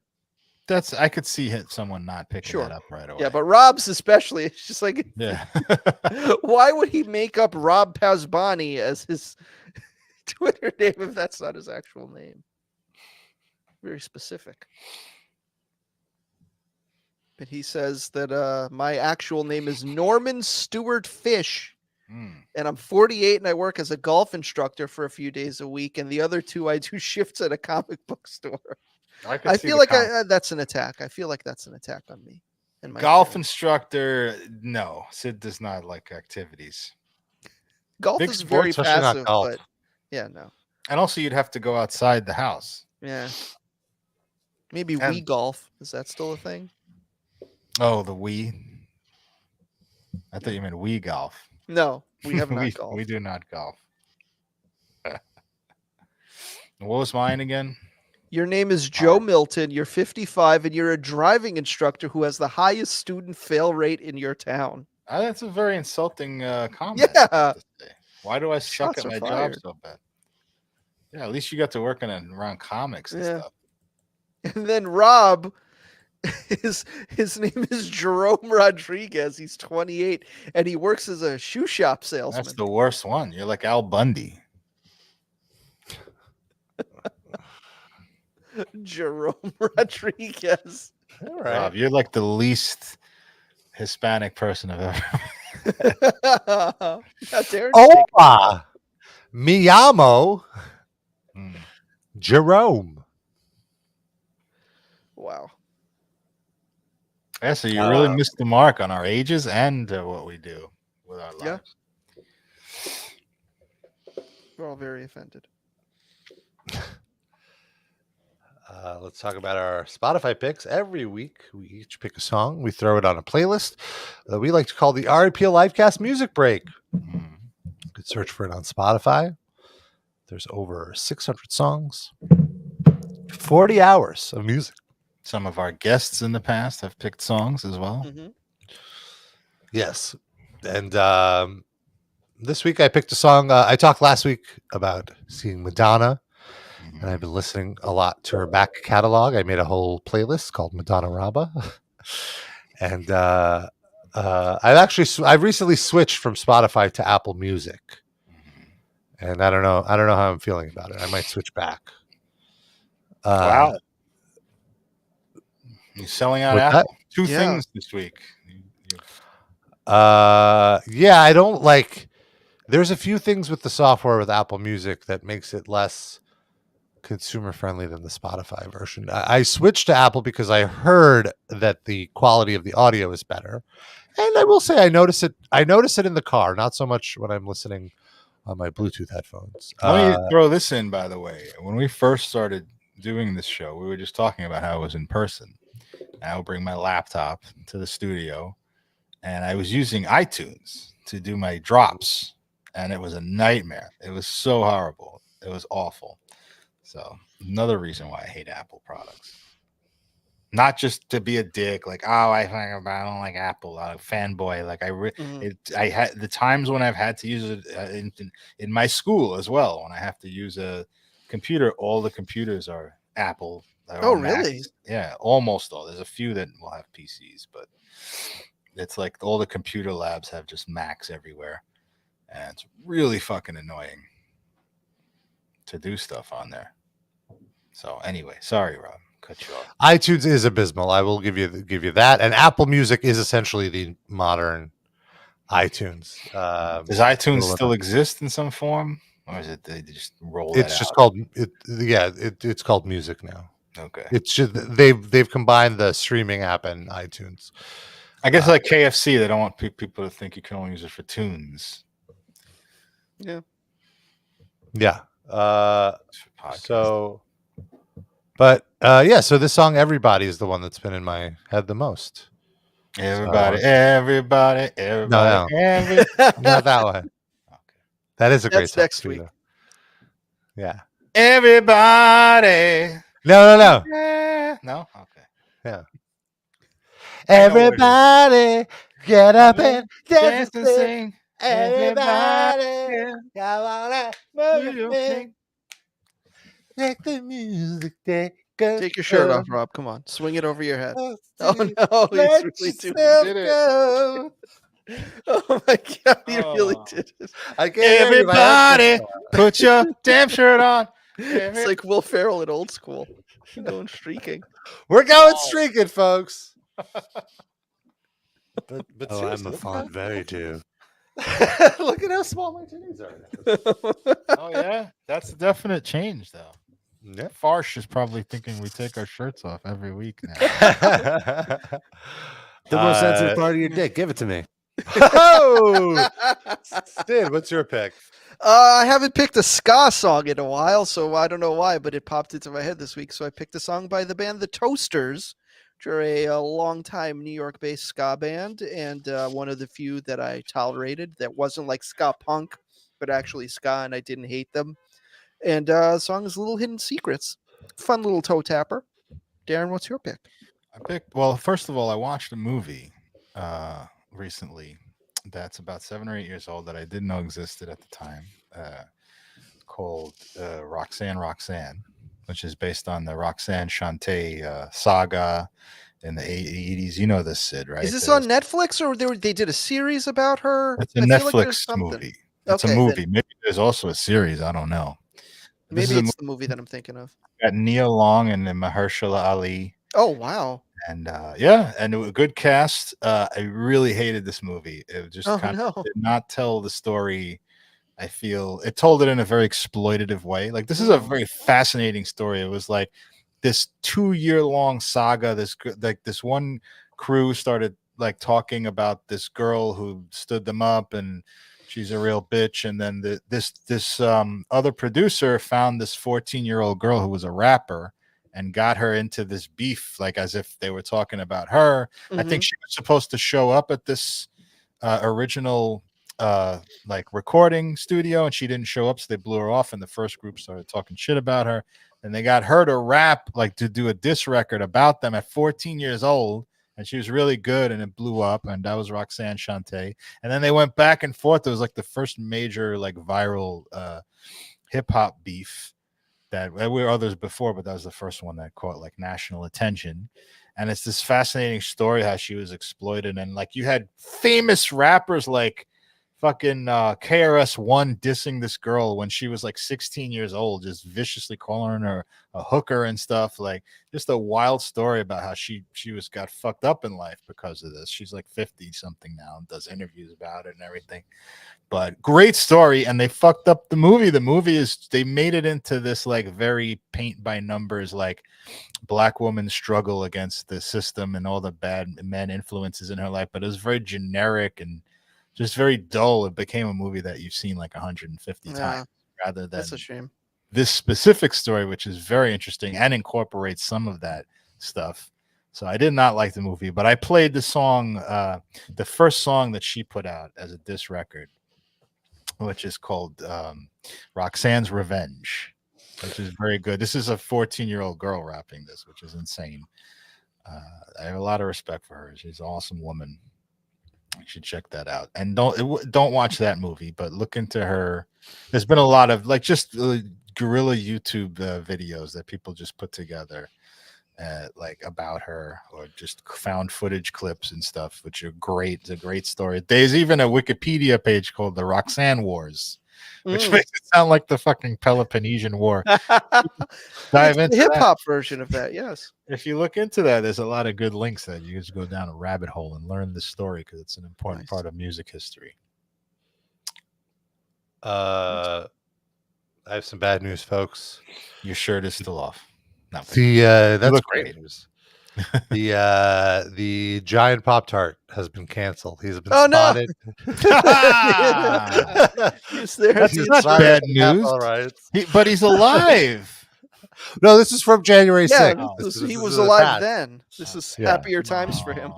I could see someone not picking that up right away. Yeah, but Rob's especially, it's just like, yeah. Why would he make up Rob Pasbani as his Twitter name if that's not his actual name? Very specific. But he says that my actual name is Norman Stewart Fish. And I'm 48 and I work as a golf instructor for a few days a week. And the other 2, I do shifts at a comic book store. I feel like that's an attack. I feel like that's an attack on me. And my golf instructor, no. Sid does not like activities. Golf Big is sports, very especially not passive, golf. but yeah, no. And also you'd have to go outside the house. Yeah. Maybe Wii golf. Is that still a thing? Oh, the Wii. I thought you meant Wii golf. No, we have not golf. We do not golf. What was mine again? Your name is Joe Milton. You're 55, and you're a driving instructor who has the highest student fail rate in your town. That's a very insulting comment. Yeah. Why do I suck Shots at my are job fired. so bad? Yeah, at least you got to work around comics and stuff. And then Rob, his name is Jerome Rodriguez. He's 28, and he works as a shoe shop salesman. That's the worst one. You're like Al Bundy. Jerome Rodriguez. All right. Rob, you're like the least Hispanic person I've ever. Opa, mi llamo Jerome. Wow. Yeah, so you really missed the mark on our ages and what we do with our lives. We're all very offended. Let's talk about our Spotify picks. Every week, we each pick a song. We throw it on a playlist that we like to call the REPL Livecast Music Break. You could search for it on Spotify. There's over 600 songs, 40 hours of music. Some of our guests in the past have picked songs as well. Mm-hmm. Yes. And this week I picked a song. I talked last week about seeing Madonna, and I've been listening a lot to her back catalog. I made a whole playlist called Madonna Rabba. And I've recently switched from Spotify to Apple Music. And I don't know how I'm feeling about it. I might switch back. Wow. You're selling out Apple. Two things this week. Yeah, I don't like. There's a few things with the software with Apple Music that makes it less consumer friendly than the Spotify version. I switched to Apple because I heard that the quality of the audio is better, and I will say I notice it in the car, not so much when I'm listening on my Bluetooth headphones. Let me throw this in, by the way. When we first started doing this show, we were just talking about how it was in person. I would bring my laptop to the studio, and I was using iTunes to do my drops, and it was a nightmare. It was so horrible. It was awful. So another reason why I hate Apple products. Not just to be a dick, like, oh, I don't like Apple, fanboy. Like I had the times when I've had to use it in my school as well. When I have to use a computer, all the computers are Apple. Oh, really? Macs. Yeah, almost all. There's a few that will have PCs, but it's like all the computer labs have just Macs everywhere, and it's really fucking annoying to do stuff on there. So anyway, sorry, Rob, cut you off. iTunes is abysmal. I will give you that, and Apple Music is essentially the modern iTunes. Does iTunes still exist in some form, or is it they just roll? It's just called it. Yeah, it's called Music now. Okay. It's just they've combined the streaming app and iTunes. I guess like KFC, they don't want people to think you can only use it for tunes. Yeah. Yeah. So this song "Everybody" is the one that's been in my head the most. Everybody. No, not that one. Okay. That is a great song. Next week. Yeah. Everybody. No. No? Okay. Yeah. Everybody get up and dance and sing. Everybody come on and move your thing. Make the music take Take your shirt off, Rob. Come on, swing it over your head. Oh no, he's really doing it. Oh my god, he really did it. Everybody, put your damn shirt on. It's like Will Ferrell in Old School. We're going streaking. We're going streaking, folks. But I'm a fond very too. Look at how small my titties are. Oh yeah, that's a definite change, though. Yeah. Farsh is probably thinking we take our shirts off every week now. The most sensitive part of your dick. Give it to me. Oh, Sid, what's your pick? I haven't picked a ska song in a while, so I don't know why, but it popped into my head this week. So I picked a song by the band The Toasters, which are a long-time New York-based ska band, and one of the few that I tolerated that wasn't like ska punk, but actually ska, and I didn't hate them. And the song is Little Hidden Secrets. Fun little toe tapper. Darren, what's your pick? Well, first of all, I watched a movie recently that's about 7 or 8 years old that I didn't know existed at the time, called Roxanne, which is based on the Roxanne Shante saga in the 80s. You know this, Sid, right? Is this on Netflix, or they did a series about her? It's a Netflix movie. It's a movie. Maybe there's also a series. I don't know. Maybe it's the movie that I'm thinking of. Got Nia Long and Mahershala Ali. Oh, wow. And and it was a good cast. I really hated this movie. It just did not tell the story. I feel it told it in a very exploitative way. Like, this is a very fascinating story. It was like this 2-year-long saga. This one crew started like talking about this girl who stood them up, and she's a real bitch. And then this other producer found this 14-year-old girl who was a rapper and got her into this beef, like as if they were talking about her. I think she was supposed to show up at this original like recording studio, and she didn't show up, so they blew her off, and the first group started talking shit about her, and they got her to rap, like to do a diss record about them at 14 years old, and she was really good, and it blew up, and that was Roxanne Shante. And then they went back and forth. It was like the first major like viral hip-hop beef. That there were others before, but that was the first one that caught like national attention. And it's this fascinating story how she was exploited, and like you had famous rappers like fucking KRS-One dissing this girl when she was like 16 years old, just viciously calling her a hooker and stuff. Like, just a wild story about how she got fucked up in life because of this. She's like 50 something now and does interviews about it and everything. But great story, and they fucked up the movie. The movie they made it into this like very paint by numbers, like black woman struggle against the system and all the bad men influences in her life. But it was very generic and just very dull. It became a movie that you've seen like 150 times rather than that's a shame. This specific story, which is very interesting and incorporates some of that stuff. So I did not like the movie, but I played the song, the first song that she put out as a diss record, which is called Roxanne's Revenge, which is very good. This is a 14-year-old girl rapping this, which is insane. I have a lot of respect for her. She's an awesome woman. You should check that out. And don't watch that movie, but look into her. There's been a lot of like just guerrilla YouTube videos that people just put together like about her, or just found footage clips and stuff, which are great. It's a great story. There's even a Wikipedia page called the Roxanne Wars, which makes it sound like the fucking Peloponnesian War. Dive into the hip-hop version of that. Yes, if you look into that, there's a lot of good links that you just go down a rabbit hole and learn the story, because it's an important part of music history. I have some bad news, folks. Your shirt is still off. No, that's great news. The giant Pop Tart has been canceled. He's been spotted. That's not bad news. Right. But he's alive. No, this is from January 6th. He was alive then. This is happier times for him.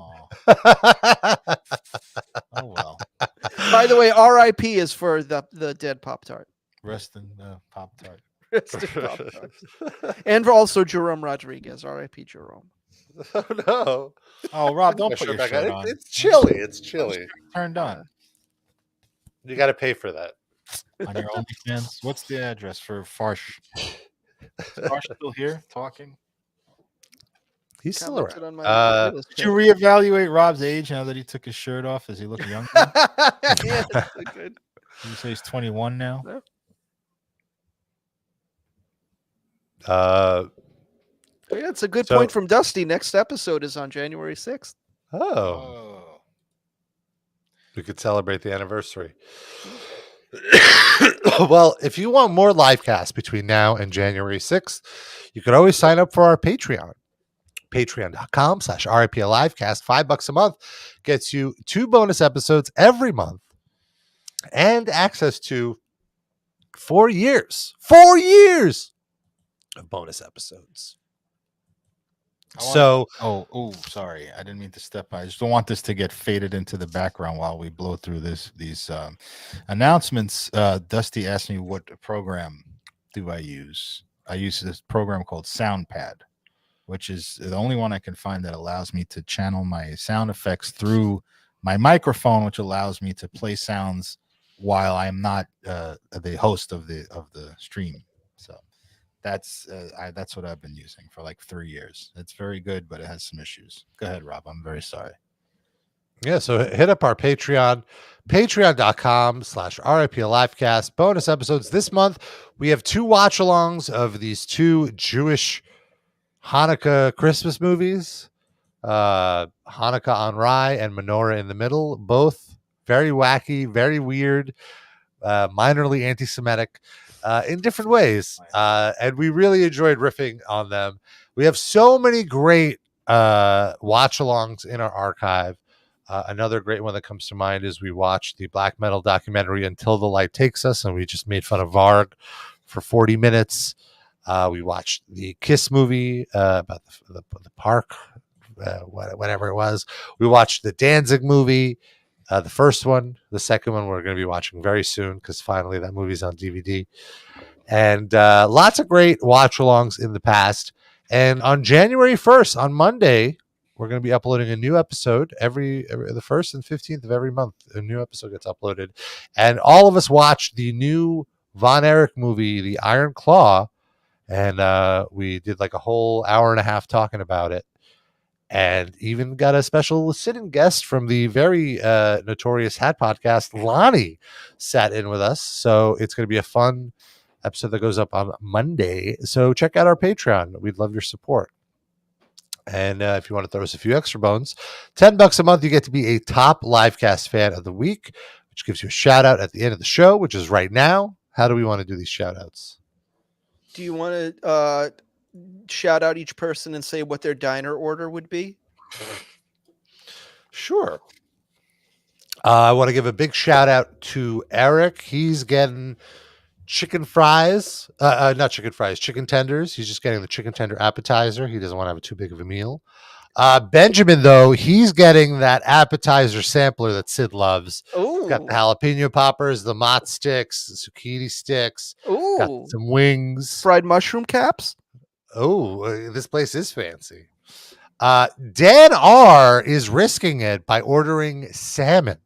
Oh well. By the way, R.I.P. is for the dead Pop Tart. Rest in Pop Tart. And also Jerome Rodriguez. R.I.P. Jerome. Oh no! Oh, Rob, don't put your shirt on. It's chilly. It's chilly. Turned on. You got to pay for that. On your OnlyFans. What's the address for Farsh? Is Farsh still here talking? He's still commented around. on my Did you reevaluate Rob's age now that he took his shirt off? Does he look younger? Yeah, that's good. You say he's 21 now? No. Yeah, it's a good point from Dusty. Next episode is on January 6th. Oh. We could celebrate the anniversary. Well, if you want more Livecast between now and January 6th, you could always sign up for our Patreon. Patreon.com/RIPLivecast. $5 a month gets you 2 bonus episodes every month and access to 4 years. 4 years of bonus episodes. Sorry, I didn't mean to step on. I just don't want this to get faded into the background while we blow through these announcements. Dusty asked me what program do I use. I use this program called SoundPad, which is the only one I can find that allows me to channel my sound effects through my microphone, which allows me to play sounds while I'm not the host of the stream. So that's what I've been using for like 3 years. It's very good, but it has some issues. Go ahead, Rob. I'm very sorry. Yeah, so hit up our Patreon, patreon.com/RIPLivecast. Bonus episodes this month. We have 2 watch-alongs of these 2 Jewish Hanukkah Christmas movies, Hanukkah on Rye and Menorah in the Middle. Both very wacky, very weird, minorly anti-Semitic in different ways. And we really enjoyed riffing on them. We have so many great watch-alongs in our archive. Another great one that comes to mind is we watched the black metal documentary Until the Light Takes Us, and we just made fun of Varg for 40 minutes. We watched the Kiss movie about the park, whatever it was. We watched the Danzig movie, the first one. The second one we're going to be watching very soon because finally that movie's on DVD. And lots of great watch-alongs in the past. And on January 1st, on Monday, we're going to be uploading a new episode every the 1st and 15th of every month. A new episode gets uploaded. And all of us watched the new Von Erich movie, The Iron Claw. And we did like a whole hour and a half talking about it. And even got a special sitting guest from the very notorious Hat Podcast. Lonnie sat in with us. So it's going to be a fun episode that goes up on Monday. So check out our Patreon. We'd love your support. And if you want to throw us a few extra bones, $10 a month, you get to be a top Livecast fan of the week, which gives you a shout out at the end of the show, which is right now. How do we want to do these shout outs? Do you want to shout out each person and say what their diner order would be? Sure. I want to give a big shout out to Eric. He's getting chicken fries, not chicken fries, chicken tenders. He's just getting the chicken tender appetizer. He doesn't want to have too big of a meal. Benjamin, though, he's getting that appetizer sampler that Sid loves. Ooh. Got the jalapeno poppers, the mott sticks, the zucchini sticks. Ooh. Got some wings. Fried mushroom caps. Oh, this place is fancy. Dan R. is risking it by ordering salmon.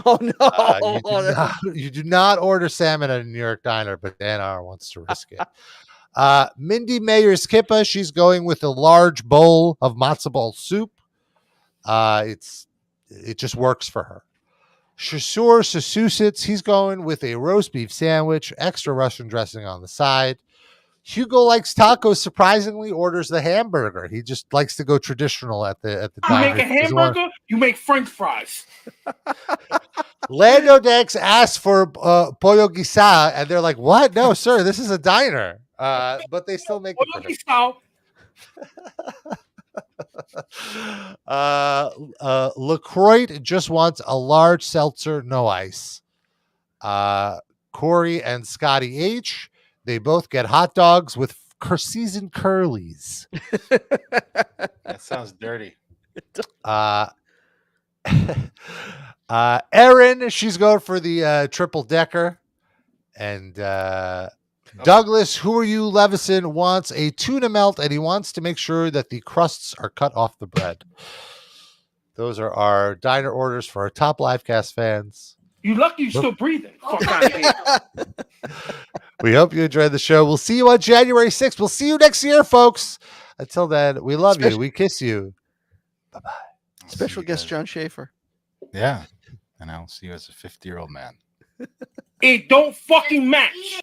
Oh, no. You do not order salmon at a New York diner, but Dan R. wants to risk it. Mindy Mayer's Kippa, she's going with a large bowl of matzo ball soup. It just works for her. Shasur Sasusits, he's going with a roast beef sandwich, extra Russian dressing on the side. Hugo likes tacos. Surprisingly, orders the hamburger. He just likes to go traditional at the diner. You make a hamburger, you make French fries. Lando Dex asks for pollo guisado, and they're like, "What? No, sir, this is a diner." But they still make it for him. LaCroix just wants a large seltzer, no ice. Corey and Scotty H, they both get hot dogs with seasoned curlies. That sounds dirty. Erin, she's going for the triple decker. And Douglas, who are you, Levison, wants a tuna melt, and he wants to make sure that the crusts are cut off the bread. Those are our diner orders for our top Livecast fans. You lucky you're still breathing. Fuck out of here. We hope you enjoyed the show. We'll see you on January 6th. We'll see you next year, folks. Until then, we love you. We kiss you. Bye-bye. Special guest John Schaefer. Yeah. And I'll see you as a 50-year-old man. It don't fucking match.